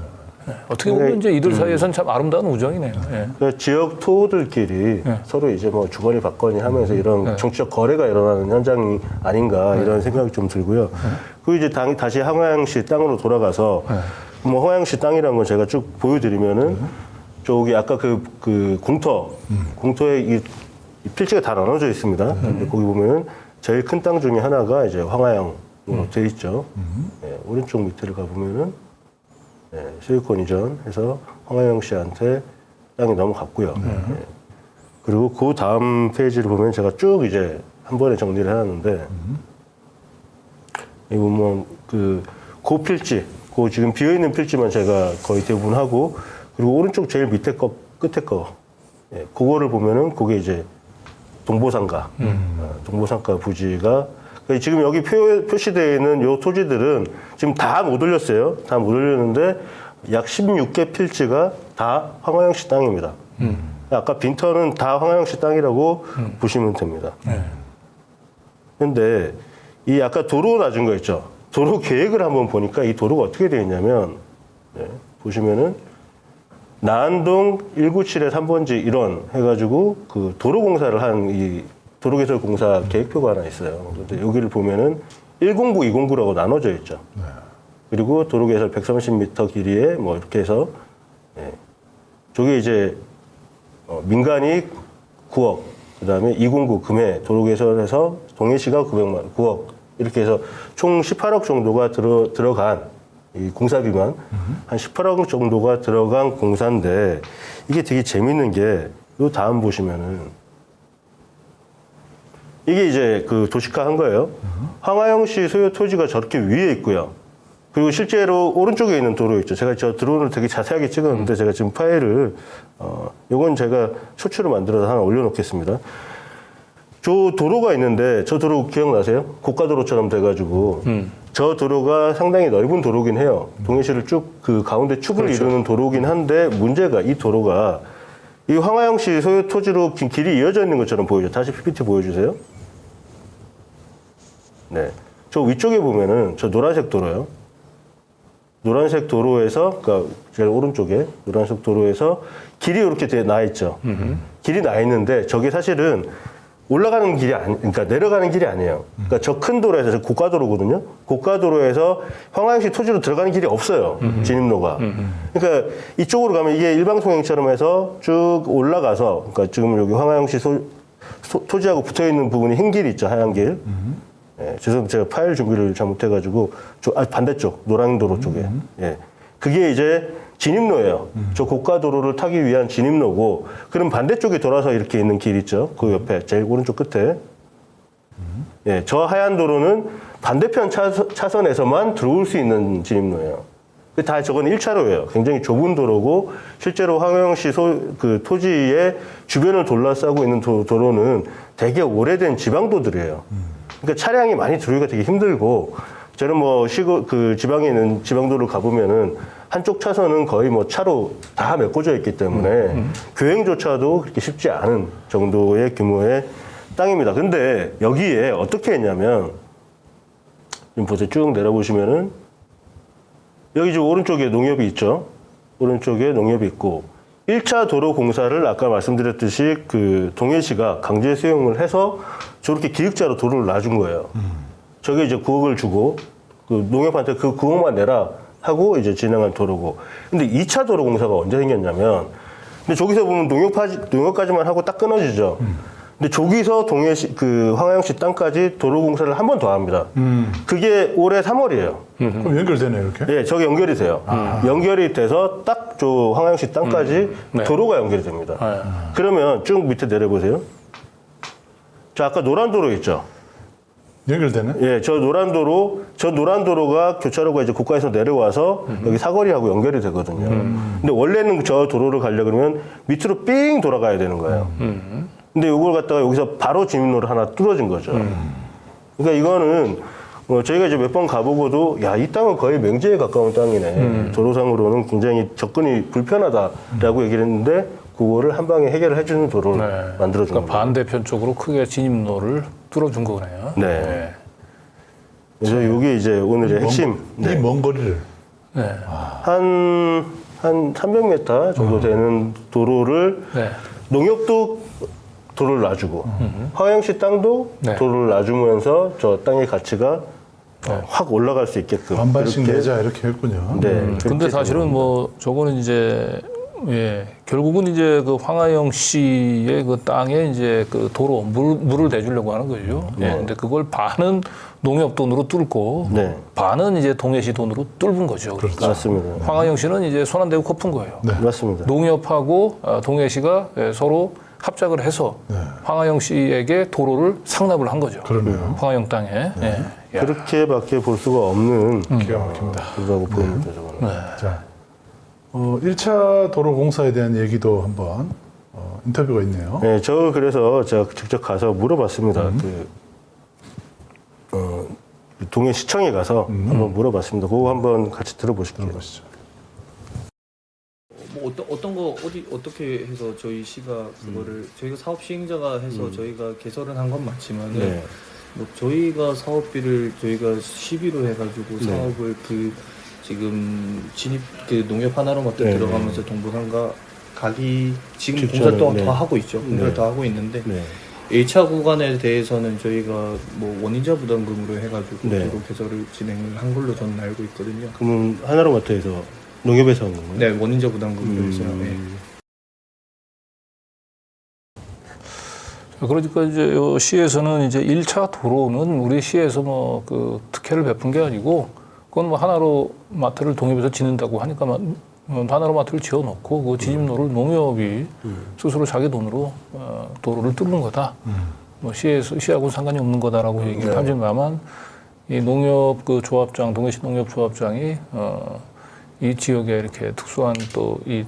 어떻게 보면 이제 이들 사이에서는 참 아름다운 우정이네요. 그러니까 지역 토호들끼리 서로 이제 뭐 주거니 받거니 하면서 이런 정치적 거래가 일어나는 현장이 아닌가 이런 생각이 좀 들고요. 그리고 이제 다시 황하영 씨 땅으로 돌아가서 뭐 황하영 씨 땅이라는 건 제가 쭉 보여드리면은 저기 아까 그 공터에 이 필지가 다 나눠져 있습니다. 근데 거기 보면은 제일 큰 땅 중에 하나가 이제 황하영 돼 있죠. 예, 오른쪽 밑에를 가보면은 예, 소유권 이전해서 황하영 씨한테 땅이 넘어갔고요. 예. 그리고 그 다음 페이지를 보면 제가 쭉 이제 한 번에 정리를 해놨는데 이 보면 그 필지, 그 지금 비어 있는 필지만 제가 거의 대부분 하고 그리고 오른쪽 제일 밑에 거 끝에 거 예, 그거를 보면은 그게 이제 동보상가, 동보상가 부지가 그러니까 지금 여기 표시되어 있는 요 토지들은 지금 다 못 올렸어요. 다 못 올렸는데 약 16개 필지가 다 황하영 씨 땅입니다. 아까 빈터는 다 황하영 씨 땅이라고 보시면 됩니다. 그런데 이 아까 도로 놔준 거 있죠. 도로 계획을 한번 보니까 이 도로가 어떻게 되어 있냐면 네, 보시면은 나안동 197의 3번지 1원 해가지고 그 도로 공사를 한 이 도로개설 공사 계획표가 하나 있어요. 근데 여기를 보면은 109, 209라고 나눠져 있죠. 그리고 도로개설 130m 길이에 뭐 이렇게 해서 예, 저게 이제 민간이 9억, 그다음에 209 금해 도로개설에서 동해시가 900만 9억 이렇게 해서 총 18억 정도가 들어간 이 공사비만 한 18억 정도가 들어간 공사인데 이게 되게 재밌는 게 요 다음 보시면은 이게 이제 그 도시화 한 거예요. 황하영 씨 소유 토지가 저렇게 위에 있고요. 그리고 실제로 오른쪽에 있는 도로 있죠. 제가 저 드론을 되게 자세하게 찍었는데 제가 지금 파일을 요건 제가 쇼츠로 만들어서 하나 올려놓겠습니다. 저 도로가 있는데 저 도로 기억나세요? 고가도로처럼 돼가지고 저 도로가 상당히 넓은 도로긴 해요. 동해시를 쭉 그 가운데 축을 이루는 도로긴 한데 문제가 이 도로가 이 황하영 씨 소유 토지로 길이 이어져 있는 것처럼 보이죠. 다시 PPT 보여주세요. 네, 저 위쪽에 보면은 저 노란색 도로요. 노란색 도로에서, 그러니까 제일 오른쪽에 노란색 도로에서 길이 이렇게 나 있죠. 길이 나 있는데 저게 사실은 올라가는 길이 그러니까 내려가는 길이 아니에요. 그러니까 저 큰 도로에서 저 고가도로거든요. 고가도로에서 황하영 씨 토지로 들어가는 길이 없어요. 진입로가. 그러니까 이쪽으로 가면 이게 일방통행처럼 해서 쭉 올라가서, 그러니까 지금 여기 황하영 씨 토지하고 붙어 있는 부분이 흰 길 있죠, 하얀 길. 예, 죄송합니다. 제가 파일 준비를 잘못해가지고 반대쪽 노란 도로 쪽에. 예, 그게 이제 진입로예요. 저 고가도로를 타기 위한 진입로고, 그럼 반대쪽에 돌아서 이렇게 있는 길 있죠. 그 옆에 제일 오른쪽 끝에. 예, 저 하얀 도로는 반대편 차선에서만 들어올 수 있는 진입로예요. 다 저건 1차로예요. 굉장히 좁은 도로고, 실제로 황하영 씨 그 토지의 주변을 둘러싸고 있는 도로는 되게 오래된 지방도들이에요. 그러니까 차량이 많이 들어오기가 되게 힘들고, 저는 뭐 그 지방에 있는 지방도를 가보면은 한쪽 차선은 거의 뭐 차로 다 메꿔져 있기 때문에 교행조차도 그렇게 쉽지 않은 정도의 규모의 땅입니다. 근데 여기에 어떻게 했냐면, 지금 보세요. 쭉 내려보시면은 여기 지금 오른쪽에 농협이 있죠. 오른쪽에 농협이 있고, 1차 도로 공사를 아까 말씀드렸듯이 그 동해시가 강제 수용을 해서 저렇게 기획자로 도로를 놔준 거예요. 저게 이제 9억을 주고 그 농협한테 그 9억만 내라 하고 이제 진행한 도로고. 근데 2차 도로 공사가 언제 생겼냐면, 근데 저기서 보면 농협까지만 하고 딱 끊어지죠. 근데 저기서 그 황하영 씨 땅까지 도로 공사를 한 번 더 합니다. 그게 올해 3월이에요. 그럼 연결되네요, 이렇게? 예, 저게 연결이 돼요. 연결이 돼서 딱 저 황하영 씨 땅까지 네. 도로가 연결이 됩니다. 그러면 쭉 밑에 내려보세요. 저 아까 노란 도로 있죠? 연결되네? 예, 저 노란 도로가 교차로가 이제 고가에서 내려와서 여기 사거리하고 연결이 되거든요. 근데 원래는 저 도로를 가려고 그러면 밑으로 삥 돌아가야 되는 거예요. 근데 이걸 갖다가 여기서 바로 진입로를 하나 뚫어진 거죠. 그러니까 이거는 저희가 이제 몇 번 가보고도, 야, 이 땅은 거의 맹지에 가까운 땅이네. 도로상으로는 굉장히 접근이 불편하다라고 얘기를 했는데, 그거를 한 방에 해결을 해주는 도로를 만들어준 그러니까 거예요. 반대편 쪽으로 크게 진입로를 뚫어준 거네요. 네. 그래서 이게 이제 오늘의 핵심. 이 먼 거리를. 네. 한 300m 정도 되는 도로를 네. 농협도 도로를 놔주고 황하영 씨 땅도 네. 도로를 놔주면서 저 땅의 가치가 확 올라갈 수 있게끔 반반씩 그렇게 내자 이렇게 했군요. 네. 근데 그렇게 사실은 되는 뭐 저거는 이제 예, 결국은 이제 그 황하영 씨의 그 땅에 이제 그 도로 물을 대주려고 하는 거죠. 예, 근데 그걸 반은 농협 돈으로 뚫고 네. 반은 이제 동해시 돈으로 뚫은 거죠. 그러니까 맞습니다. 황하영 씨는 이제 손 안 대고 코 푼 거예요. 맞습니다. 농협하고 동해시가 서로 합작을 해서 황하영 씨에게 도로를 상납을 한 거죠. 그러네요. 황하영 땅에. 예. 야. 그렇게밖에 볼 수가 없는 기가 막힙니다. 거라고 보입니다. 저거는. 자, 1차 도로 공사에 대한 얘기도 한번 인터뷰가 있네요. 네, 저 그래서 제가 직접 가서 물어봤습니다. 동해시청에 가서 한번 물어봤습니다. 그거 한번 같이 들어보실게요. 들어보시죠. 뭐 어떤 거 어떻게 해서 저희 시가 그거를 저희가 사업 시행자가 해서 저희가 개설은 한 건 맞지만은 네. 뭐 저희가 사업비를 저희가 시비로 해가지고 사업을 그 지금 진입 그 농협 하나로마트 네, 들어가면서 동부상가 가기 지금 직전에, 공사를 또 네. 더 하고 있죠. 공사를 네. 더 하고 있는데 네. 1차 구간에 대해서는 저희가 뭐 원인자 부담금으로 해가지고 네. 도로 개설을 진행을 한 걸로 저는 알고 있거든요. 그러면 하나로마트에서 농협에서 한 건가요? 네, 원인자 부담금으로 해서 네. 그러니까 이제 요 시에서는 이제 1차 도로는 우리 시에서 뭐 그 특혜를 베푼 게 아니고 그건 뭐 하나로 마트를 동협에서 짓는다고 하니까 하나로 마트를 지어놓고 그 진입로를 농협이 스스로 자기 돈으로 도로를 뚫는 거다. 뭐 시하고 상관이 없는 거다라고 얘기를 하지만 이 농협 그 조합장 동해시 농협 조합장이 이 지역에 이렇게 특수한 또 이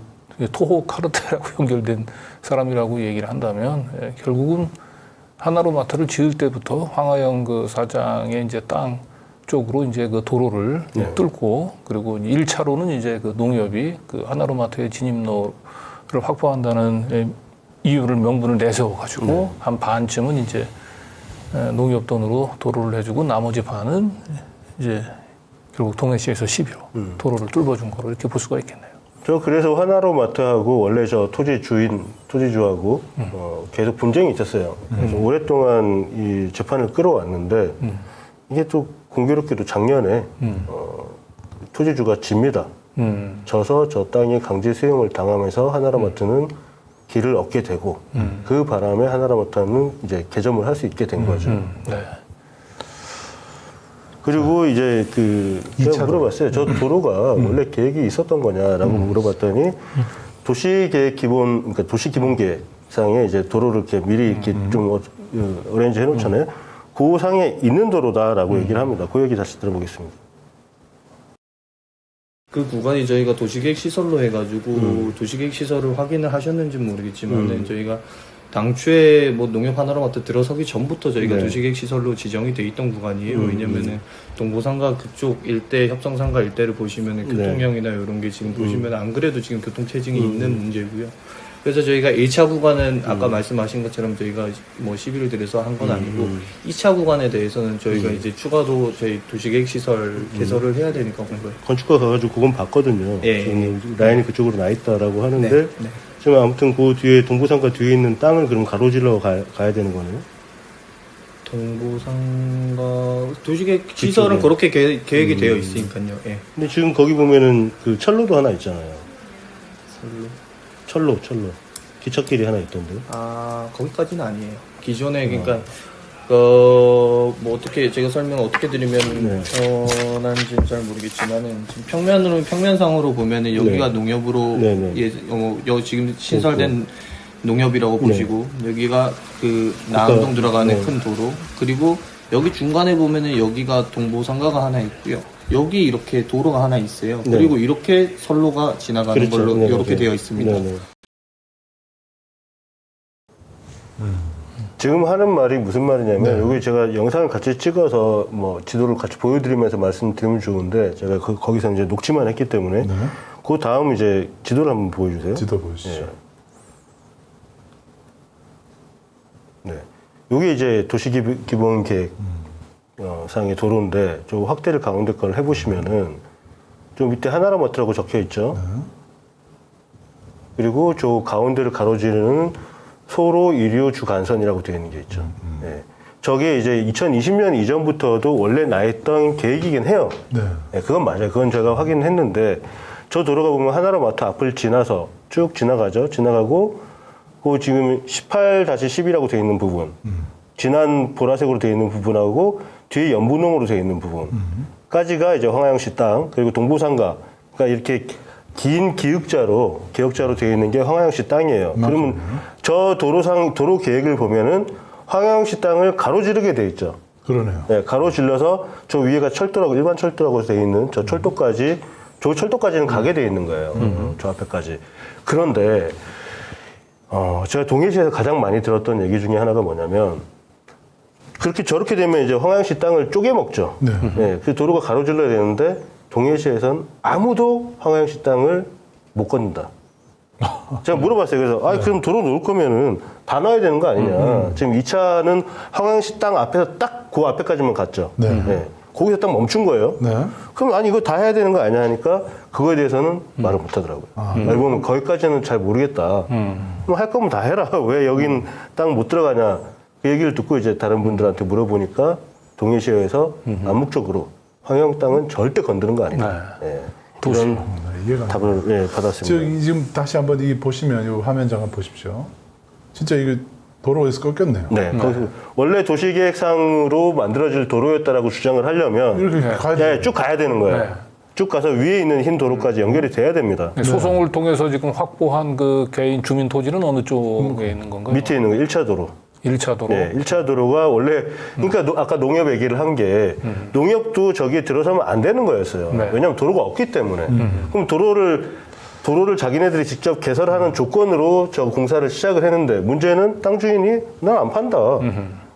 토호 카르텔하고 연결된 사람이라고 얘기를 한다면 결국은 하나로 마트를 지을 때부터 황하영 그 사장의 이제 땅 쪽으로 이제 그 도로를 뚫고 그리고 1차로는 이제 그 농협이 그 하나로 마트의 진입로를 확보한다는 이유를 명분을 내세워 가지고 한 반쯤은 이제 농협 돈으로 도로를 해주고 나머지 반은 이제 결국 동해시에서 시비로 도로를 뚫어준 거로 이렇게 볼 수가 있겠네요. 저 그래서 하나로마트하고 원래 저 토지주하고 계속 분쟁이 있었어요. 그래서 오랫동안 이 재판을 끌어왔는데 이게 또 공교롭게도 작년에 토지주가 집니다. 져서 저 땅이 강제 수용을 당하면서 하나로마트는 길을 얻게 되고 그 바람에 하나로마트는 이제 개점을 할 수 있게 된 거죠. 네. 그리고 이제 제가 물어봤어요. 저 도로가 원래 계획이 있었던 거냐라고 물어봤더니 도시계획 기본, 그러니까 도시기본계획상에 이제 도로를 이렇게 미리 이렇게 좀 어레인지 해놓잖아요. 그 상에 있는 도로다라고 얘기를 합니다. 그 얘기 다시 들어보겠습니다. 그 구간이 저희가 도시계획 시설로 해가지고 도시계획 시설을 확인을 하셨는지 모르겠지만은 저희가 당초에 뭐 농협 하나로마트 들어서기 전부터 저희가 네. 도시계획 시설로 지정이 돼 있던 구간이에요. 왜냐면은 동부상가 그쪽 일대, 협성상가 일대를 보시면은 교통량이나 이런 게 지금 보시면 안 그래도 지금 교통체증이 있는 문제고요. 그래서 저희가 1차 구간은 아까 말씀하신 것처럼 저희가 뭐 시비를 들여서 한 건 아니고 2차 구간에 대해서는 저희가 이제 추가로 저희 도시계획 시설 개설을 해야 되니까 온 거예요. 건축가 가가지고 그건 봤거든요. 예. 지금 라인이 그쪽으로 나 있다라고 하는데 네. 지금 아무튼 그 뒤에 동부상가 뒤에 있는 땅을 그럼 가로질러 가야 되는 거네요. 동부상가 도시계획 시설은 그렇게 계획이 되어 있으니까요. 예. 근데 지금 거기 보면은 그 철로도 하나 있잖아요. 철로. 기찻길이 하나 있던데요. 아, 거기까지는 아니에요. 기존에 그러니까 뭐 어떻게 제가 설명 어떻게 드리면 난지는 잘 모르겠지만은 지금 평면상으로 보면은 여기가 농협으로 지금 신설된 농협이라고 보시고 여기가 그 나암동 들어가는 큰 도로 그리고 여기 중간에 보면은 여기가 동부상가가 하나 있고요. 여기 이렇게 도로가 하나 있어요. 그리고 이렇게 선로가 지나가는 걸로 이렇게 되어 있습니다. 지금 하는 말이 무슨 말이냐면 여기 제가 영상을 같이 찍어서 뭐 지도를 같이 보여드리면서 말씀드리면 좋은데 제가 거기서 이제 녹취만 했기 때문에 그 다음 이제 지도를 한번 보여주세요. 지도 보시죠. 네. 여기 이제 도시기본계획 상의 도로인데 저 확대를 가운데 걸 해보시면은 좀 밑에 하나로마트라고 적혀 있죠. 그리고 저 가운데를 가로지르는 소로 이류 주간선이라고 되어 있는 게 있죠. 네. 저게 이제 2020년 이전부터도 원래 나 있던 계획이긴 해요. 네, 그건 맞아요. 그건 제가 확인했는데 저 도로가 보면 하나로마트 앞을 지나서 쭉 지나가죠. 지나가고 그 지금 18-10이라고 되어 있는 부분, 진한 보라색으로 되어 있는 부분하고 뒤에 연분홍으로 되어 있는 부분까지가 이제 황하영시 땅, 그리고 동부상가, 그러니까 이렇게 긴 기역자로 되어 있는 게 황하영시 땅이에요. 그러면 저 도로 계획을 보면은 황하영시 땅을 가로지르게 돼 있죠. 그러네요. 네, 가로질러서 저 위에가 철도라고 일반 철도라고 되어 있는 저 철도까지, 저 철도까지는 가게 돼 있는 거예요. 저 앞에까지. 그런데 제가 동해시에서 가장 많이 들었던 얘기 중에 하나가 뭐냐면 그렇게 저렇게 되면 이제 황하영시 땅을 쪼개 먹죠. 네. 네, 그 도로가 가로질러야 되는데 동해시에선 아무도 황하영시 땅을 못 건든다. 제가 물어봤어요. 그래서 그럼 도로 놓을 거면은 다 놔야 되는 거 아니냐. 지금 이 차는 황하영시 땅 앞에서 딱 그 앞에까지만 갔죠. 네. 거기서 딱 멈춘 거예요. 네. 그럼 아니 이거 다 해야 되는 거 아니야 하니까 그거에 대해서는 말을 못 하더라고요. 말 보면 거기까지는 잘 모르겠다. 그럼 할 거면 다 해라. 왜 여긴 땅 못 들어가냐. 그 얘기를 듣고 이제 다른 분들한테 물어보니까 동해시에서 암묵적으로 황하영 땅은 절대 건드는 거 아니다. 네. 그런 이해가 답을 받았습니다. 지금 다시 한번 이 보시면 이 화면 잠깐 보십시오. 진짜 이거 도로에서 꺾였네요. 네. 거기서 원래 도시계획상으로 만들어질 도로였다라고 주장을 하려면 이렇게 가야 돼요. 쭉 가야 되는 거예요. 네. 쭉 가서 위에 있는 흰 도로까지 연결이 돼야 됩니다. 소송을 통해서 지금 확보한 그 개인 주민 토지는 어느 쪽에 있는 건가요? 밑에 있는 거 1차 도로. 1차 도로. 네, 1차 도로가 원래 그러니까 아까 농협 얘기를 한 게 농협도 저기에 들어서면 안 되는 거였어요. 네. 왜냐하면 도로가 없기 때문에. 그럼 도로를 자기네들이 직접 개설하는 조건으로 저 공사를 시작을 했는데 문제는 땅 주인이 난 안 판다.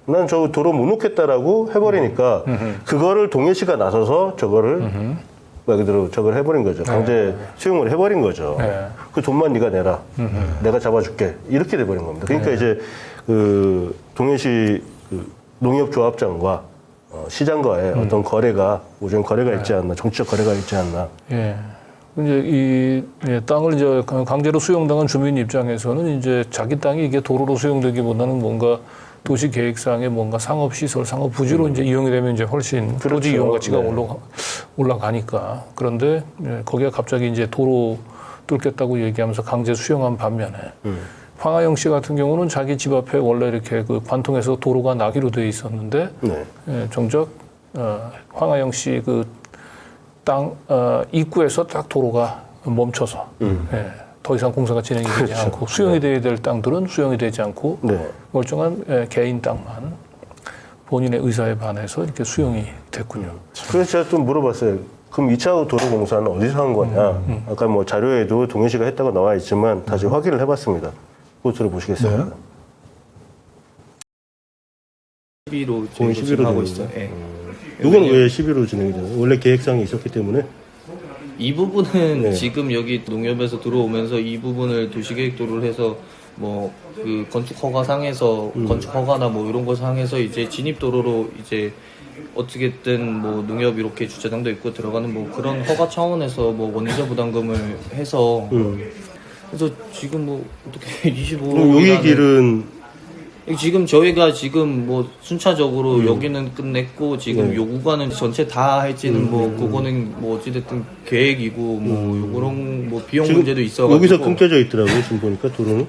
난 저 도로 못 놓겠다라고 해버리니까 그거를 동해시가 나서서 저거를 말 그대로 저걸 해버린 거죠. 강제 수용을 해버린 거죠. 네. 그 돈만 네가 내라. 내가 잡아줄게. 이렇게 돼버린 겁니다. 그러니까 이제 그 동해시 그 농협조합장과 시장과의 어떤 거래가 오전 거래가 있지 않나, 정치적 거래가 있지 않나. 예. 이제 이 땅을 이제 강제로 수용당한 주민 입장에서는 이제 자기 땅이 이게 도로로 수용되기보다는 뭔가 도시 계획상의 뭔가 상업 시설, 상업 부지로 이제 이용이 되면 이제 훨씬 그렇죠. 토지 이용 가치가 네. 올라가니까. 그런데 거기가 갑자기 이제 도로 뚫겠다고 얘기하면서 강제 수용한 반면에 황하영 씨 같은 경우는 자기 집 앞에 원래 이렇게 그 관통해서 도로가 나기로 돼 있었는데 네. 정작 황하영 씨 그 땅 입구에서 딱 도로가 멈춰서 더 이상 공사가 진행이 되지 않고 수용이 돼야 될 땅들은 수용이 되지 않고 네. 멀쩡한 개인 땅만 본인의 의사에 반해서 이렇게 수용이 됐군요. 그래서 제가 또 물어봤어요. 그럼 2차 도로 공사는 어디서 한 거냐? 아까 뭐 자료에도 동해시가 했다고 나와 있지만 다시 확인을 해봤습니다. 그거 들어보시겠습니다. 네. 12로 오늘 저희가 11로 지금 하고 되는 있어요. 예. 이건 왜 11로 진행이 되나요? 원래 계획상이 있었기 때문에? 이 부분은 네. 지금 여기 농협에서 들어오면서 이 부분을 도시계획도를 해서 뭐 그 건축 허가상에서 건축 허가나 뭐 이런 거 상에서 이제 진입 도로로 이제 어떻게든 뭐 농협 이렇게 주차장도 있고 들어가는 뭐 그런 허가 차원에서 뭐 원자 부담금을 해서 그래서 지금 뭐 어떻게 25 여기 길은 지금 저희가 지금 뭐 순차적으로 여기는 끝냈고 지금 요 구간은 전체 다 할지는 뭐 그거는 뭐 어찌됐든 계획이고 뭐 요런 뭐 비용 문제도 있어가지고 여기서 끊겨져 있더라고요. 지금 보니까 도로는.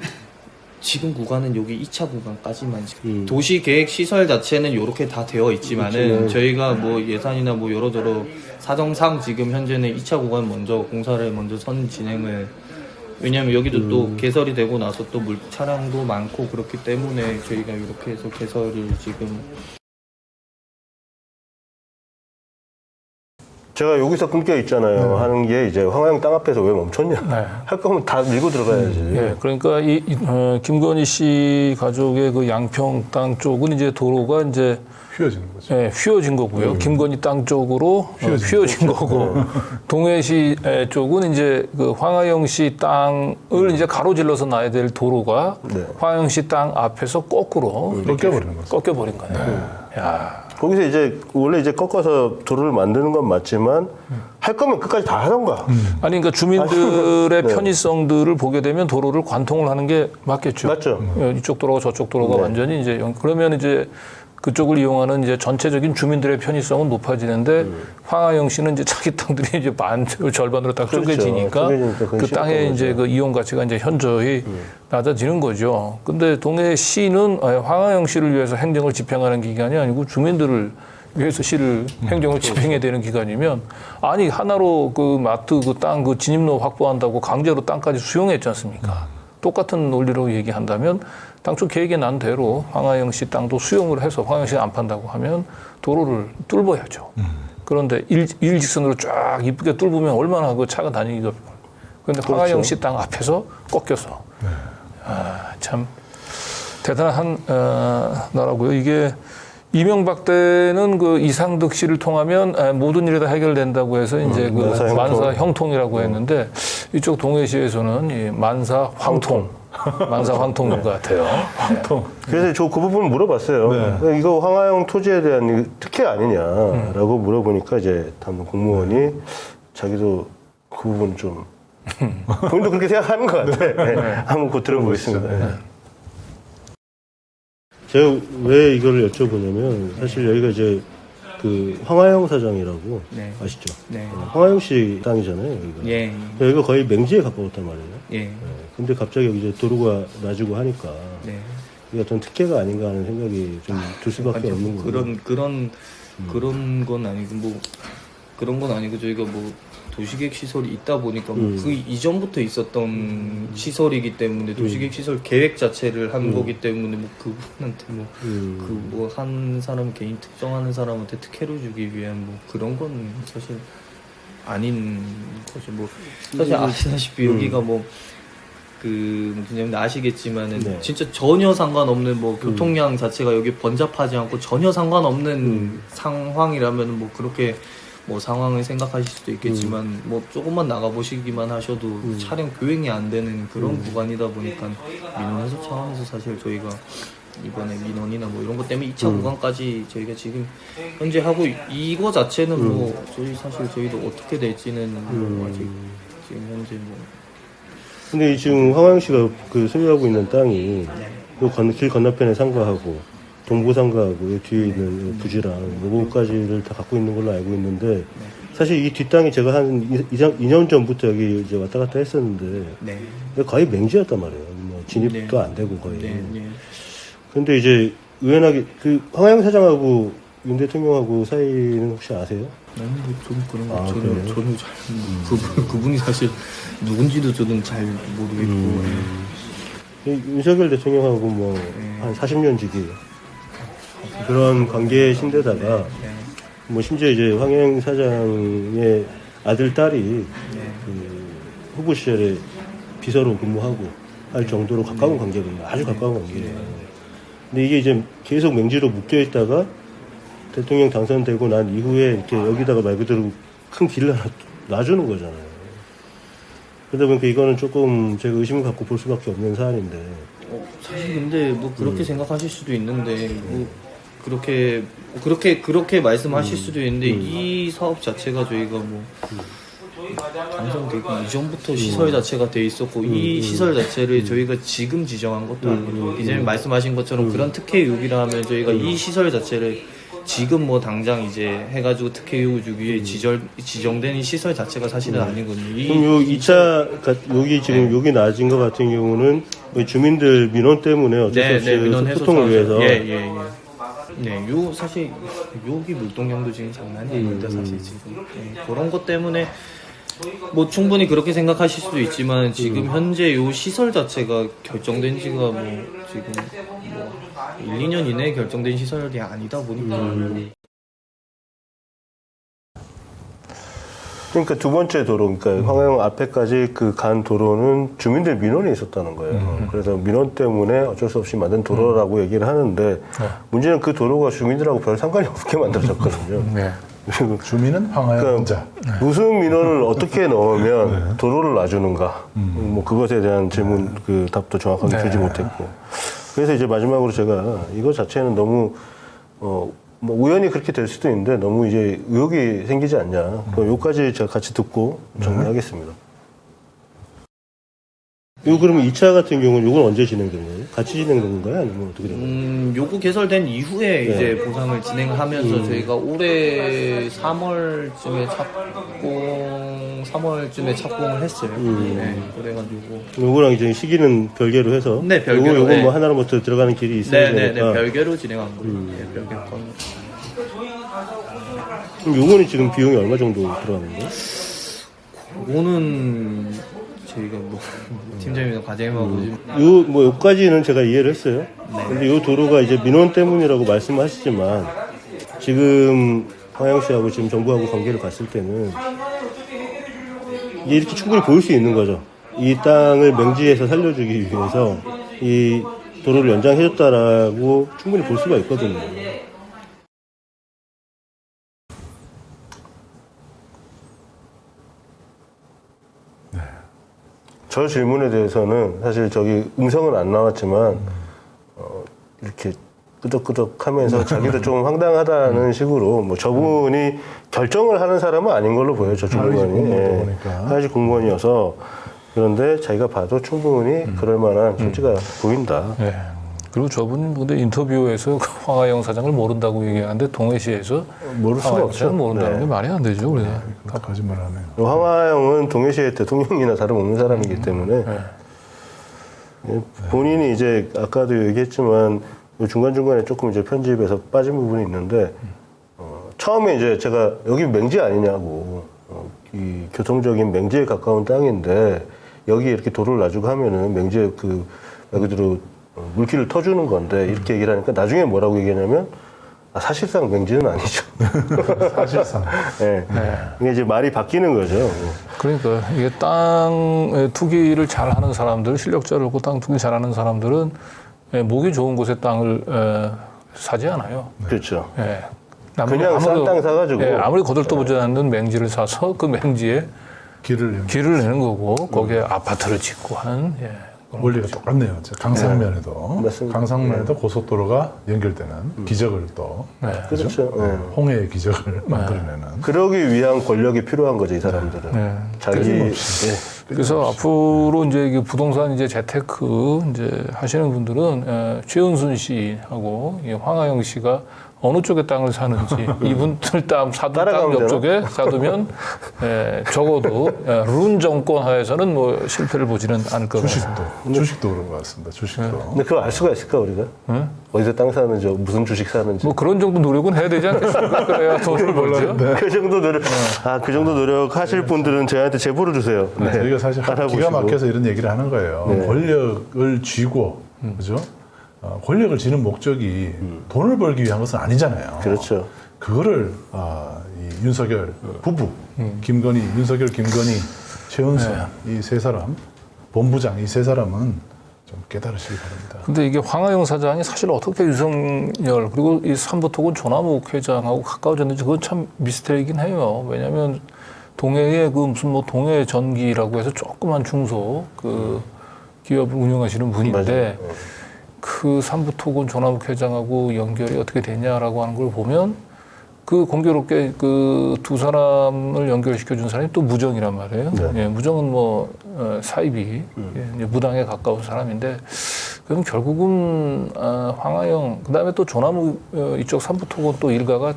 지금 구간은 여기 2차 구간까지만 도시 계획 시설 자체는 요렇게 다 되어 있지만은 저희가 뭐 예산이나 뭐 여러저러 사정상 지금 현재는 2차 구간 먼저 공사를 먼저 선 진행을 왜냐면 여기도 또 개설이 되고 나서 또 차량도 많고 그렇기 때문에 저희가 이렇게 해서 개설을 지금 제가 여기서 끊겨 있잖아요. 하는 게 이제 황하영 땅 앞에서 왜 멈췄냐. 네. 할 거면 다 밀고 들어가야지. 예, 그러니까 김건희 씨 가족의 그 양평 땅 쪽은 이제 도로가 이제 휘어지는 거죠. 휘어진 거고요. 김건희 땅 쪽으로 휘어진 거고 동해시 쪽은 이제 그 황하영 씨 땅을 이제 가로질러서 놔야 될 도로가 황하영 씨 땅 앞에서 거꾸로 꺾여버리는 거죠. 꺾여버린 거네요. 야. 거기서 이제 원래 이제 꺾어서 도로를 만드는 건 맞지만 할 거면 끝까지 다 하던가. 아니 그러니까 주민들의 편의성들을 보게 되면 도로를 관통을 하는 게 맞겠죠. 맞죠. 이쪽 도로가 저쪽 도로가 완전히 이제 그러면 이제 그쪽을 이용하는 이제 전체적인 주민들의 편의성은 높아지는데 황하영 씨는 이제 자기 땅들이 이제 절반으로 딱 그렇죠. 쪼개지니까 쪼개지니까 그건 그 땅의 싫었던 이제 거죠. 그 이용 가치가 이제 현저히 낮아지는 거죠. 근데 동해시는 황하영 씨를 위해서 행정을 집행하는 기관이 아니고 주민들을 위해서 시를 행정을 집행해야 되는 기관이면 아니 하나로 그 마트 그 땅 그 진입로 확보한다고 강제로 땅까지 수용했지 않습니까? 똑같은 논리로 얘기한다면 당초 계획에 난 대로 황하영 씨 땅도 수용을 해서 황하영 씨가 안 판다고 하면 도로를 뚫어야죠. 그런데 일직선으로 쫙 이쁘게 뚫으면 얼마나 그 차가 다니기가. 그런데 황하영 씨 땅 앞에서 꺾여서 참 대단한 나라고요. 이게 이명박 때는 그 이상득 씨를 통하면 모든 일이 다 해결된다고 해서 이제 그 만사 형통이라고 했는데 이쪽 동해시에서는 이 만사 황통, 만사 황통인 것 같아요. 황통. 그래서 저 그 부분 물어봤어요. 네. 이거 황하영 토지에 대한 특혜 아니냐라고 물어보니까 이제 한번 공무원이 자기도 그 부분 좀 본인도 그렇게 생각하는 것 같아. 네. 한번 곧 들어보겠습니다. 네. 제가 왜 이걸 여쭤보냐면 사실 여기가 이제 그 황하영 사장이라고 네. 아시죠? 네. 황하영 씨 땅이잖아요. 여기가. 예. 여기가 거의 맹지에 가까웠단 말이에요. 예. 네. 근데 갑자기 여기 이제 도로가 놔주고 하니까 네. 이게 어떤 특혜가 아닌가 하는 생각이 좀 들 수밖에 없는 거예요. 그런 건 아니고 뭐 그런 건 아니고 저희가 뭐 도시계획 시설이 있다 보니까 뭐 그 이전부터 있었던 시설이기 때문에 도시계획 시설 계획 자체를 한 거기 때문에 뭐 그분한테 뭐 그 뭐 한 사람 개인 특정하는 사람한테 특혜를 주기 위한 뭐 그런 건 사실 아닌 거죠. 뭐 사실 아시다시피 여기가 뭐 그 그냥 아시겠지만은 네. 진짜 전혀 상관없는 뭐 교통량 자체가 여기 번잡하지 않고 전혀 상관없는 상황이라면 뭐 그렇게 뭐 상황을 생각하실 수도 있겠지만 뭐 조금만 나가 보시기만 하셔도 차량 교행이 안 되는 그런 구간이다 보니까 민원 해소 차원에서 사실 저희가 이번에 민원이나 뭐 이런 것 때문에 2차 구간까지 저희가 지금 현재 하고 이거 자체는 뭐 저희 사실 저희도 어떻게 될지는 뭐 아직 지금 현재 뭐 근데 지금 황하영 씨가 그 소유하고 있는 땅이 길 건너편에 상가하고 동부상가하고 뒤에 있는 부지랑 요거까지를 다 갖고 있는 걸로 알고 있는데 사실 이 뒷땅이 제가 한 2년 전부터 여기 이제 왔다 갔다 했었는데 네. 거의 맹지였단 말이에요. 뭐 진입도 안 되고 거의. 네, 네. 근데 이제 의연하게 그 황하영 사장하고 윤 대통령하고 사이는 혹시 아세요? 아니 뭐 저는 그런 거 그래요? 저는 잘 그분이 사실 누군지도 저는 잘 모르겠고 윤석열 대통령하고 뭐 한 40년 지기 그런 관계신데다가 뭐 심지어 이제 황영 사장의 아들 딸이 그 후보 시절에 비서로 근무하고 할 정도로 가까운 관계거든요. 아주 가까운 관계예요. 근데 이게 이제 계속 맹지로 묶여 있다가 대통령 당선되고 난 이후에 이렇게 여기다가 말 그대로 큰 길을 하나 놔주는 거잖아요. 그러다 보니까 이거는 조금 제가 의심을 갖고 볼 수밖에 없는 사안인데. 사실 근데 뭐 그렇게 생각하실 수도 있는데 뭐 그렇게 말씀하실 수도 있는데 이 사업 자체가 저희가 뭐 당선되기 이전부터 시설 자체가 돼 있었고 이 시설 자체를 저희가 지금 지정한 것도 아니고 이제 말씀하신 것처럼 그런 특혜 의혹이라 하면 저희가 이 시설 자체를 지금 뭐 당장 이제 해가지고 특혜 의혹 주기 위해 지정된 이 시설 자체가 사실은 아니거든요. 그럼 요 2차, 여기 지금 여기 낮은 것 같은 경우는 주민들 민원 때문에 어쩔 수 없이 민원 해소 소통을 위해서. 네, 요 사실 여기 물동량도 지금 장난이 아닙니다. 사실 지금 그런 것 때문에 뭐 충분히 그렇게 생각하실 수도 있지만 지금 현재 요 시설 자체가 결정된 지가 뭐 지금 뭐 1, 2년 이내에 결정된 시설이 아니다 보니까 그러니까 두 번째 도로, 그러니까 황하영 앞에까지 그 간 도로는 주민들 민원이 있었다는 거예요. 그래서 민원 때문에 어쩔 수 없이 만든 도로라고 얘기를 하는데 문제는 그 도로가 주민들하고 별 상관이 없게 만들어졌거든요. 네. 주민은 황하영 혼자. 무슨 민원을 어떻게 넣으면 도로를 놔주는가? 뭐 그것에 대한 질문 그 답도 정확하게 주지 못했고. 그래서 이제 마지막으로 제가 이거 자체는 너무 뭐 우연히 그렇게 될 수도 있는데 너무 이제 의혹이 생기지 않냐. 그럼 여기까지 제가 같이 듣고 정리하겠습니다. 이거 그러면 2차 같은 경우는 이건 언제 진행된 거예요? 같이 진행된 건가요? 아니면 어떻게 된 거예요? 요구 개설된 이후에 이제 보상을 진행하면서 저희가 올해 3월쯤에 착공을 했어요. 네, 그래가지고. 요거랑 이제 시기는 별개로 해서. 네, 별개로, 요건 네. 뭐 하나로부터 들어가는 길이 있어야 네네네, 되니까. 별개로 진행한 거예요. 네, 별개로 겁니다. 그럼 요거는 지금 비용이 얼마 정도 들어가는 거예요? 그거는 저희가 뭐 팀장님이랑 과장님하고 요까지는 제가 이해를 했어요. 근데 요 도로가 이제 민원 때문이라고 말씀하시지만 지금 황영 씨하고 지금 정부하고 관계를 봤을 때는 이게 이렇게 충분히 보일 수 있는 거죠. 이 땅을 맹지에서 살려주기 위해서 이 도로를 연장해줬다라고 충분히 볼 수가 있거든요. 저 질문에 대해서는 사실 저기 음성은 안 나왔지만 이렇게 끄덕끄덕하면서 자기도 좀 황당하다는 식으로 뭐 저분이 결정을 하는 사람은 아닌 걸로 보여요. 저 주무관이 하이직 공무원이어서 그런데 자기가 봐도 충분히 그럴 만한 소지가 보인다. 네. 그리고 저분 근데 인터뷰에서 황하영 사장을 모른다고 얘기하는데 동해시에서 모를 수가 황하영 없죠. 사장을 모른다는 네. 게 말이 안 되죠. 우리가. 다 거짓말하네요. 황하영은 동해시의 대통령이나 다름없는 사람이기 때문에 본인이 이제 아까도 얘기했지만 중간중간에 조금 이제 편집에서 빠진 부분이 있는데 처음에 이제 제가 여기 맹지 아니냐고 이 교통적인 맹지에 가까운 땅인데 여기 이렇게 도로를 놔주고 하면은 맹지에 그 말 그대로 물길을 터주는 건데 이렇게 얘기를 하니까 나중에 뭐라고 얘기하냐면 사실상 맹지는 아니죠. 사실상. 네. 이게 이제 말이 바뀌는 거죠. 그러니까 이게 땅 투기를 잘하는 사람들, 실력자를 땅 투기 잘하는 사람들은 목이 좋은 곳에 땅을 사지 않아요. 그렇죠. 예. 그냥 싼 땅 사가지고. 아무리 거들떠보지 않는 맹지를 사서 그 맹지에 길을 내는 거고 거기에 아파트를 짓고 하는 원리가 똑같네요. 강상면에도 맞습니다. 강상면에도 고속도로가 연결되는 기적을 또 그렇죠. 네. 홍해의 기적을 만들어내는. 그러기 위한 권력이 필요한 거죠, 이 사람들은. 네. 자기 그래서 앞으로 이제 이게 부동산 이제 재테크 이제 하시는 분들은 최은순 씨하고 이 황하영 씨가 어느 쪽에 땅을 사는지 이분들 땅 사둔 땅 따라가면 옆쪽에 사두면 적어도 룬 정권 하에서는 뭐 실패를 보지는 않을 것 같습니다. 주식도 그런 것 같습니다. 주식도. 근데 그걸 알 수가 있을까, 우리가? 어디서 땅 사는지, 무슨 주식 사는지. 뭐 그런 정도 노력은 해야 되지 않겠습니까? 그래야 돈을 벌죠. 그 정도 노력, 그 정도 노력하실 분들은 저희한테 제보를 주세요. 네. 저희가 사실 알아보시고. 기가 막혀서 이런 얘기를 하는 거예요. 권력을 쥐고, 그죠? 권력을 쥐는 목적이 돈을 벌기 위한 것은 아니잖아요. 그렇죠. 그거를 이 윤석열 부부, 윤석열, 김건희, 최은순 이 세 사람, 본부장 이 세 사람은 좀 깨달으시기 바랍니다. 근데 이게 황하영 사장이 사실 어떻게 윤석열 그리고 이 삼부토군 조남욱 회장하고 가까워졌는지 그건 참 미스터리이긴 해요. 왜냐하면 동해에 그 무슨 뭐 동해 전기라고 해서 조그만 중소 그 기업을 운영하시는 분인데 그 삼부토군 조남욱 회장하고 연결이 어떻게 되냐라고 하는 걸 보면 그 공교롭게 그 두 사람을 연결시켜 준 사람이 또 무정이란 말이에요. 예, 무정은 뭐 사입이 이제 무당에 가까운 사람인데 그럼 결국은 황하영 그다음에 또 조남욱 이쪽 삼부토군 또 일가가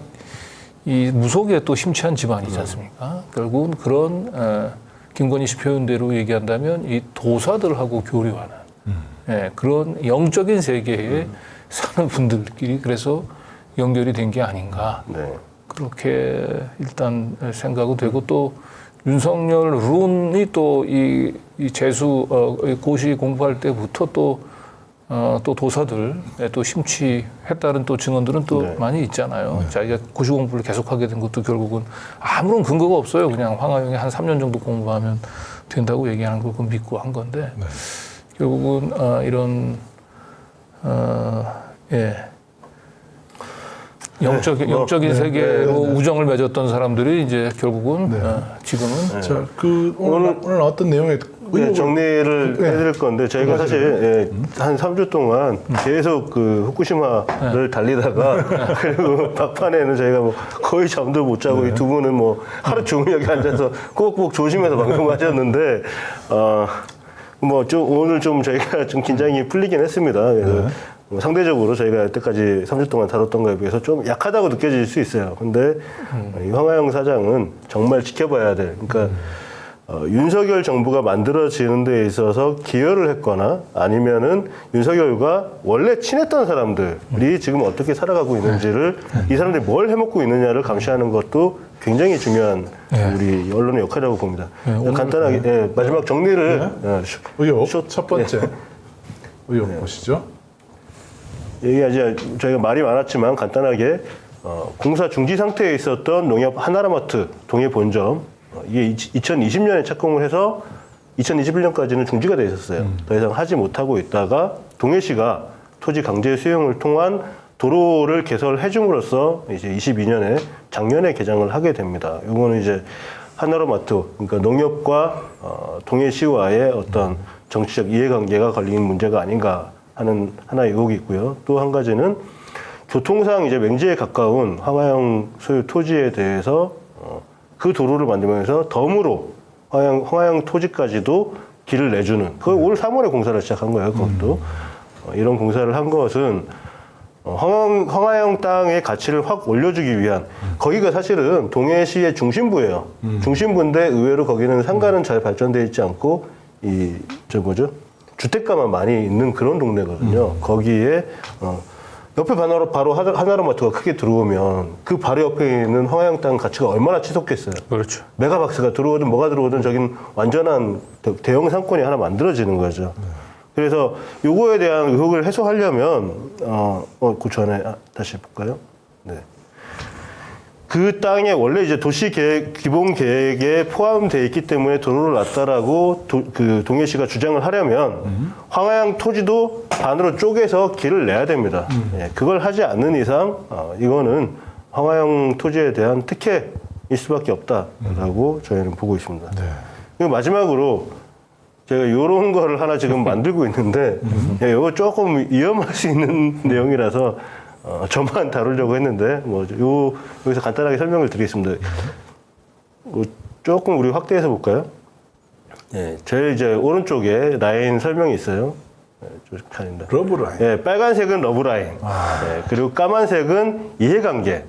이 무속에 또 심취한 집안이지 않습니까? 결국은 그런 김건희 씨 표현대로 얘기한다면 이 도사들하고 교류하는 그런 영적인 세계에 사는 분들끼리 그래서 연결이 된 게 아닌가. 그렇게 일단 생각이 되고 또 윤석열 룬이 또 이 재수 고시 공부할 때부터 또 도사들 또 심취했다는 또 증언들은 또 많이 있잖아요. 자기가 고시 공부를 계속하게 된 것도 결국은 아무런 근거가 없어요. 그냥 황하영이 한 3년 정도 공부하면 된다고 얘기하는 걸 믿고 한 건데 결국은 이런 영적인 세계로 우정을 맺었던 사람들이 이제 결국은 지금은 자, 오늘 어떤 내용에 정리를 해드릴 건데 저희가 사실 한 3주 동안 계속 그 후쿠시마를 달리다가 그리고 막판에는 저희가 뭐 거의 잠도 못 자고 이 두 분은 뭐 하루 종일 여기 앉아서 꼭꼭 조심해서 방송하셨는데 뭐 좀 오늘 좀 저희가 좀 긴장이 풀리긴 했습니다. 그래서 뭐 상대적으로 저희가 여태까지 3주 동안 다뤘던 거에 비해서 좀 약하다고 느껴질 수 있어요. 근데 이 황하영 사장은 정말 지켜봐야 될, 그러니까 윤석열 정부가 만들어지는 데 있어서 기여를 했거나 아니면은 윤석열과 원래 친했던 사람들이 지금 어떻게 살아가고 있는지를 이 사람들이 뭘 해먹고 있느냐를 감시하는 것도 굉장히 중요한 우리 언론의 역할이라고 봅니다. 간단하게 예, 마지막 정리를 의혹 첫 번째 의혹 보시죠. 얘기하지 저희가 말이 많았지만 간단하게 공사 중지 상태에 있었던 농협 하나라마트 동해 본점 이게 2020년에 착공을 해서 2021년까지는 중지가 돼 있었어요. 더 이상 하지 못하고 있다가 동해시가 토지 강제 수용을 통한 도로를 개설해 줌으로써 이제 22년에 작년에 개장을 하게 됩니다. 이거는 이제 하나로마트, 그러니까 농협과 동해시와의 어떤 정치적 이해관계가 걸린 문제가 아닌가 하는 하나의 의혹이 있고요. 또 한 가지는 교통상 이제 맹지에 가까운 황하영 소유 토지에 대해서 그 도로를 만들면서 덤으로 황하영 토지까지도 길을 내주는, 그걸 올 3월에 공사를 시작한 거예요. 그것도 이런 공사를 한 것은 황하영 땅의 가치를 확 올려주기 위한, 거기가 사실은 동해시의 중심부예요. 중심부인데 의외로 거기는 상가는 잘 발전되어 있지 않고 주택가만 많이 있는 그런 동네거든요. 거기에 옆에 바로 하나로마트가 크게 들어오면 그 바로 옆에 있는 황하영 땅 가치가 얼마나 치솟겠어요. 그렇죠. 메가박스가 들어오든 뭐가 들어오든 저긴 완전한 대형 상권이 하나 만들어지는 거죠. 그래서 요거에 대한 의혹을 해소하려면 그 전에 다시 볼까요? 네. 그 땅에 원래 이제 도시 계획, 기본 계획에 포함되어 있기 때문에 도로를 놨다라고 그 동해시가 주장을 하려면 황하영 토지도 반으로 쪼개서 길을 내야 됩니다. 예, 그걸 하지 않는 이상 이거는 황하영 토지에 대한 특혜일 수밖에 없다라고 저희는 보고 있습니다. 네. 그리고 마지막으로 제가 이런 거를 하나 지금 만들고 있는데 이거 조금 위험할 수 있는 내용이라서 저만 다루려고 했는데 여기서 간단하게 설명을 드리겠습니다. 조금 우리 확대해서 볼까요? 예, 제일 이제 오른쪽에 라인 설명이 있어요. 아닙니다. 러브라인. 예, 빨간색은 러브라인. 예, 그리고 까만색은 이해관계.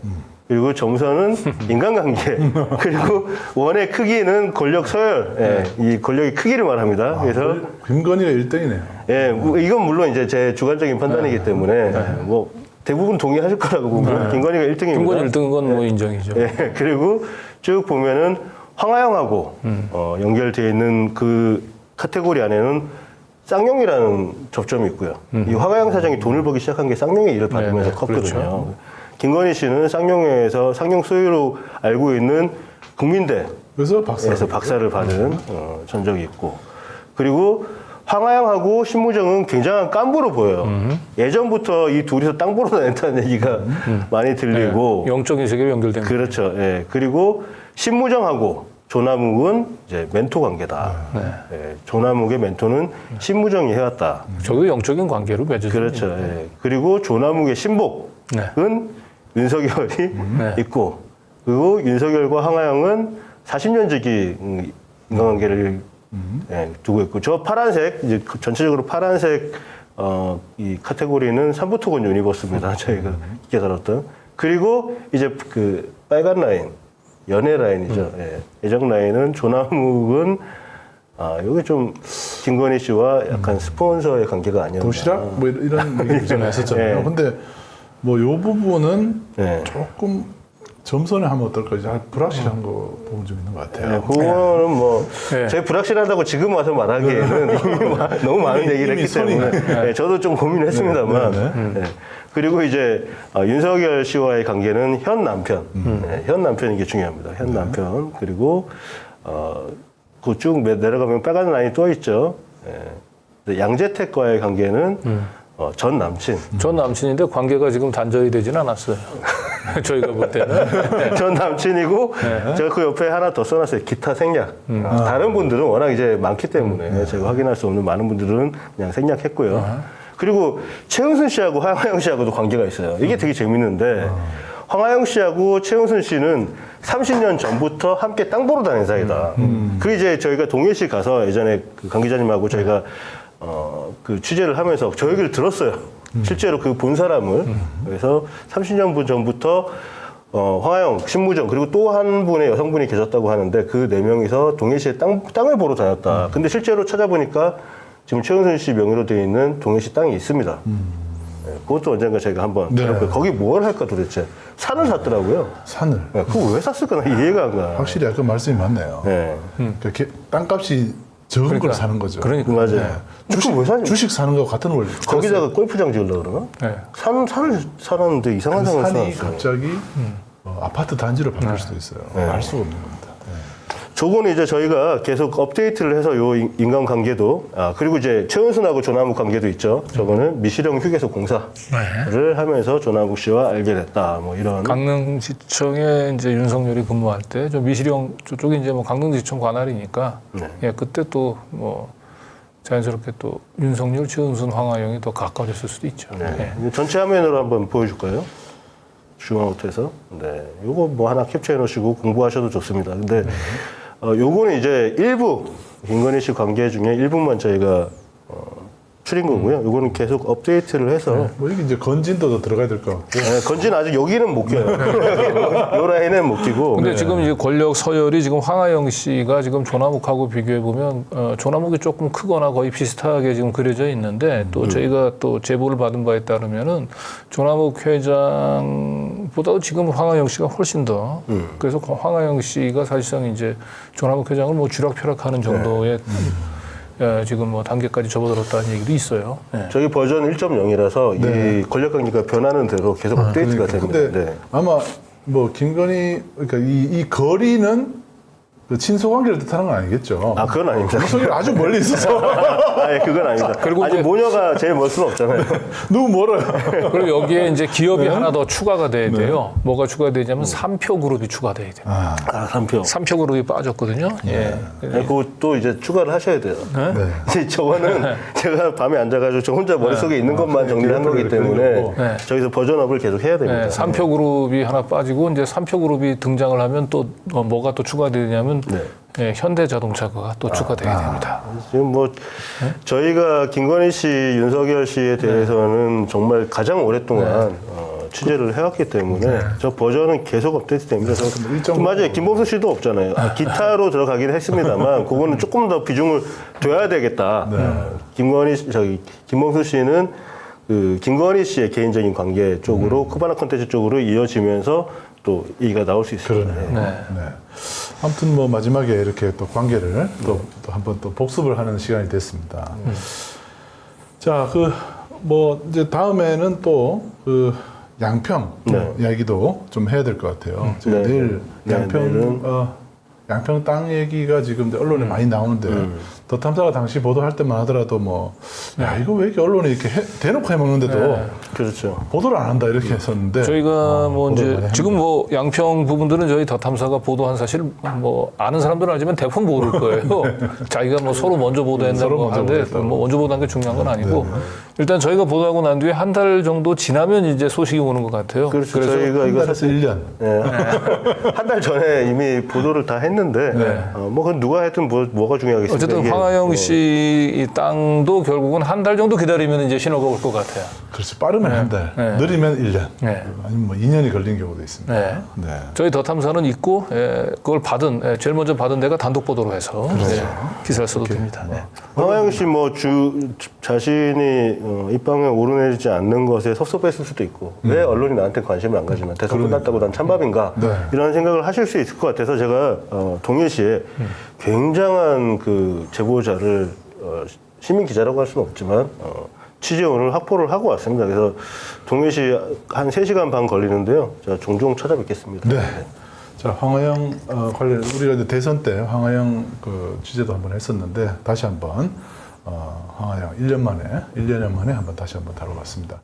그리고 점선은 인간관계. 그리고 원의 크기는 권력 서열. 예, 이 권력의 크기를 말합니다. 그래서 김건희가 1등이네요. 예, 이건 물론 이제 제 주관적인 판단이기 때문에 뭐 대부분 동의하실 거라고 보면 김건희가 1등입니다. 김건희 1등인 건 뭐 인정이죠. 예, 그리고 쭉 보면은 황하영하고 연결되어 있는 그 카테고리 안에는 쌍용이라는 접점이 있고요. 이 황하영 사장이 돈을 벌기 시작한 게 쌍용의 일을 받으면서 컸거든요. 그렇죠. 김건희 씨는 쌍용에서 쌍용 소유로 알고 있는 국민대에서 그래서 박사를 받은 전적이 있고, 그리고 황하영하고 신무정은 굉장한 깐부로 보여요. 예전부터 이 둘이서 땅 보러 다녔다는 얘기가 많이 들리고, 네, 영적인 세계로 연결됩니다. 그렇죠. 예. 그리고 신무정하고 조남욱은 이제 멘토 관계다. 예. 조남욱의 멘토는 신무정이 해왔다. 저도 영적인 관계로 맺어집니다. 그렇죠. 예. 그리고 조남욱의 신복은 윤석열이 있고, 그리고 윤석열과 황하영은 40년 지기 인간관계를 두고 있고, 저 파란색, 이제 전체적으로 파란색 이 카테고리는 삼부토건 유니버스입니다. 저희가 이렇게 다뤘던. 그리고 이제 그 빨간 라인, 연애 라인이죠. 예. 애정 라인은 조남욱은 여기 좀 김건희 씨와 약간 스폰서의 관계가 아니었나. 도시락 뭐 이런 얘기 전에 했었잖아요. 예. 근데 뭐 요 부분은 예. 조금 점선을 하면 어떨까 이제 불확실한 거 부분 좀 있는 것 같아요. 네, 그거는 뭐 네. 저희 불확실하다고 지금 와서 말하기에는 이미 너무 많은 얘기를 이미 했기 때문에 네, 저도 좀 고민을 했습니다만 네. 그리고 이제 윤석열 씨와의 관계는 현 남편, 현 남편이 게 중요합니다. 현 남편. 그리고 그 쭉 내려가면 빨간 라인이 또 있죠. 양재택과의 관계는 전 남친. 전 남친인데 관계가 지금 단절이 되진 않았어요. 저희가 볼 때는. 전 남친이고 제가 그 옆에 하나 더 써놨어요. 기타 생략. 다른 분들은 워낙 이제 많기 때문에 제가 확인할 수 없는 많은 분들은 그냥 생략했고요. 그리고 최은순 씨하고 황하영 씨하고도 관계가 있어요. 이게 되게 재밌는데 황하영 씨하고 최은순 씨는 30년 전부터 함께 땅 보러 다닌 사이다. 그 이제 저희가 동해시 가서 예전에 그 강 기자님하고 저희가 그 취재를 하면서 저 얘기를 들었어요. 실제로 그 본 사람을. 그래서 30년 전부터 황하영, 신무정 그리고 또 한 분의 여성분이 계셨다고 하는데 그 네 명이서 동해시에 땅을 보러 다녔다. 근데 실제로 찾아보니까 지금 최은순 씨 명의로 되어 있는 동해시 땅이 있습니다. 네, 그것도 언젠가 저희가 한번 다뤄볼게요. 거기 뭘 할까 도대체? 산을 샀더라고요. 산을. 네, 그거 왜 샀을까? 나 이해가 안 가. 확실히 아까 말씀이 맞네요. 네. 그러니까 땅값이 적은 걸 사는 거죠. 그러니까. 맞아요. 주식 왜 사냐? 주식 사는 거 같은 원리. 거기다가 골프장 지으려고 그러나? 네. 산을 사놨는데 이상한 그 산을 산이 사놨어요. 갑자기 아파트 단지로 바뀔 수도 있어요. 알 수가 없는 겁니다. 저거는 이제 저희가 계속 업데이트를 해서 요 인간관계도, 그리고 이제 최은순하고 조남욱 관계도 있죠. 저거는 미시령 휴게소 공사를 하면서 조남욱 씨와 알게 됐다. 뭐 이런. 강릉지청에 이제 윤석열이 근무할 때, 저 미시령 저쪽이 이제 뭐 강릉지청 관할이니까, 네. 예, 그때 또 뭐 자연스럽게 또 윤석열, 최은순, 황하영이 더 가까워졌을 수도 있죠. 네. 예. 전체 화면으로 한번 보여줄까요? 중앙호텔에서. 네. 요거 뭐 하나 캡처해 놓으시고 공부하셔도 좋습니다. 근데, 요거는 이제 일부, 김건희 씨 관계 중에 일부만 저희가, 추린 거고요. 요거는 계속 업데이트를 해서. 뭐 이게 이제 건진도 더 들어가야 될 것 같고. 네, 건진 아직 여기는 못 껴요. 요 라인은 못 끼고. 근데 지금 이제 권력 서열이 지금 황하영 씨가 지금 조남욱하고 비교해 보면 조남욱이 조금 크거나 거의 비슷하게 지금 그려져 있는데 또 저희가 또 제보를 받은 바에 따르면은 조남욱 회장보다도 지금 황하영 씨가 훨씬 더 그래서 황하영 씨가 사실상 이제 조남욱 회장을 뭐 쥐락펴락하는 정도의 지금 뭐 단계까지 접어들었다는 얘기도 있어요. 네. 저기 버전 1.0이라서 이 권력 관계가 변하는 대로 계속 업데이트가 그러니까. 됩니다. 근데 네. 아마 뭐 김건희 그러니까 이 거리는 그 친소 관계를 뜻하는 건 아니겠죠. 그건 아닙니다. 윤석열이 아주 멀리 있어서 아니, 그건 아닙니다. 그리고 아니, 이제- 모녀가 제일 멀 수는 없잖아요. 너무 멀어요. 그리고 여기에 이제 기업이 하나 더 추가가 돼야 돼요. 뭐가 추가되냐면 삼표 그룹이 추가돼야 돼요. 3표. 삼표 그룹이 빠졌거든요. 예. 그것도 이제 추가를 하셔야 돼요. 이제 저거는 제가 밤에 앉아가지고 저 혼자 머릿속에 있는 것만 정리를 한 거기 때문에 네. 저기서 버전업을 계속 해야 됩니다. 네, 3표 그룹이 하나 빠지고 이제 3표 그룹이 등장을 하면 또 뭐가 또 추가되냐면 예, 현대자동차가 또 추가되게 됩니다. 지금 뭐 저희가 김건희 씨, 윤석열 씨에 대해서는 정말 가장 오랫동안 취재를 해왔기 때문에 저 버전은 계속 업데이트 됩니다. 그래서 맞아요. 김범수 씨도 없잖아요. 기타로 들어가긴 했습니다만 그거는 조금 더 비중을 둬야 되겠다. 김범수 씨는 그 김건희 씨의 개인적인 관계 쪽으로 쿠바나 콘텐츠 쪽으로 이어지면서 또 얘기가 나올 수 있습니다. 네. 아무튼 뭐 마지막에 이렇게 또 관계를 또 한번 또 복습을 하는 시간이 됐습니다. 자, 그 뭐 이제 다음에는 또 그 양평 이야기도 좀 해야 될 것 같아요. 제가 내일 양평 땅 얘기가 지금 언론에 많이 나오는데 더 탐사가 당시 보도할 때만 하더라도 뭐 야 이거 왜 이렇게 언론이 이렇게 대놓고 해먹는데도 그렇죠. 보도를 안 한다 이렇게 했었는데 저희가 뭐 보도를 이제 많이 지금 뭐 양평 부분들은 저희 더 탐사가 보도한 사실 뭐 아는 사람들은 알지만 대부분 모를 거예요. 자기가 뭐 서로 먼저 보도했다고 하는데 뭐 먼저 보도한 게 중요한 건 아니고 일단 저희가 보도하고 난 뒤에 한 달 정도 지나면 이제 소식이 오는 것 같아요. 그래서 그래서 저희가 이거 한달에서 1년. 한 달 전에 이미 보도를 다 했는데 뭐 그건 누가 했든 뭐가 중요하겠습니까? 어쨌든 이게 황하영 씨 이 땅도 결국은 한 달 정도 기다리면 이제 신호가 올 것 같아요. 그렇죠. 빠르면 한 달, 느리면 1년, 네. 아니면 뭐 2년이 걸린 경우도 있습니다. 네. 저희 더 탐사는 있고 그걸 받은 제일 먼저 받은 데가 단독 보도로 해서 기사를 써도 됩니다. 네. 황하영 씨 뭐 자신이 입방에 오르내리지 않는 것에 섭섭했을 수도 있고 왜 언론이 나한테 관심을 안 가지면 대선 끝났다고 난 찬밥인가 이런 생각을 하실 수 있을 것 같아서 제가 동해시에 굉장한 그 제보자를 시민 기자라고 할 수는 없지만 취재원을 확보를 하고 왔습니다. 그래서 동해시 한 3시간 반 걸리는데요. 제가 종종 찾아뵙겠습니다. 네. 자, 황하영 관련 우리가 이제 대선 때 황하영 그 취재도 한번 했었는데 다시 한번 황하영 1년여 만에 한번 다시 한번 다뤄봤습니다.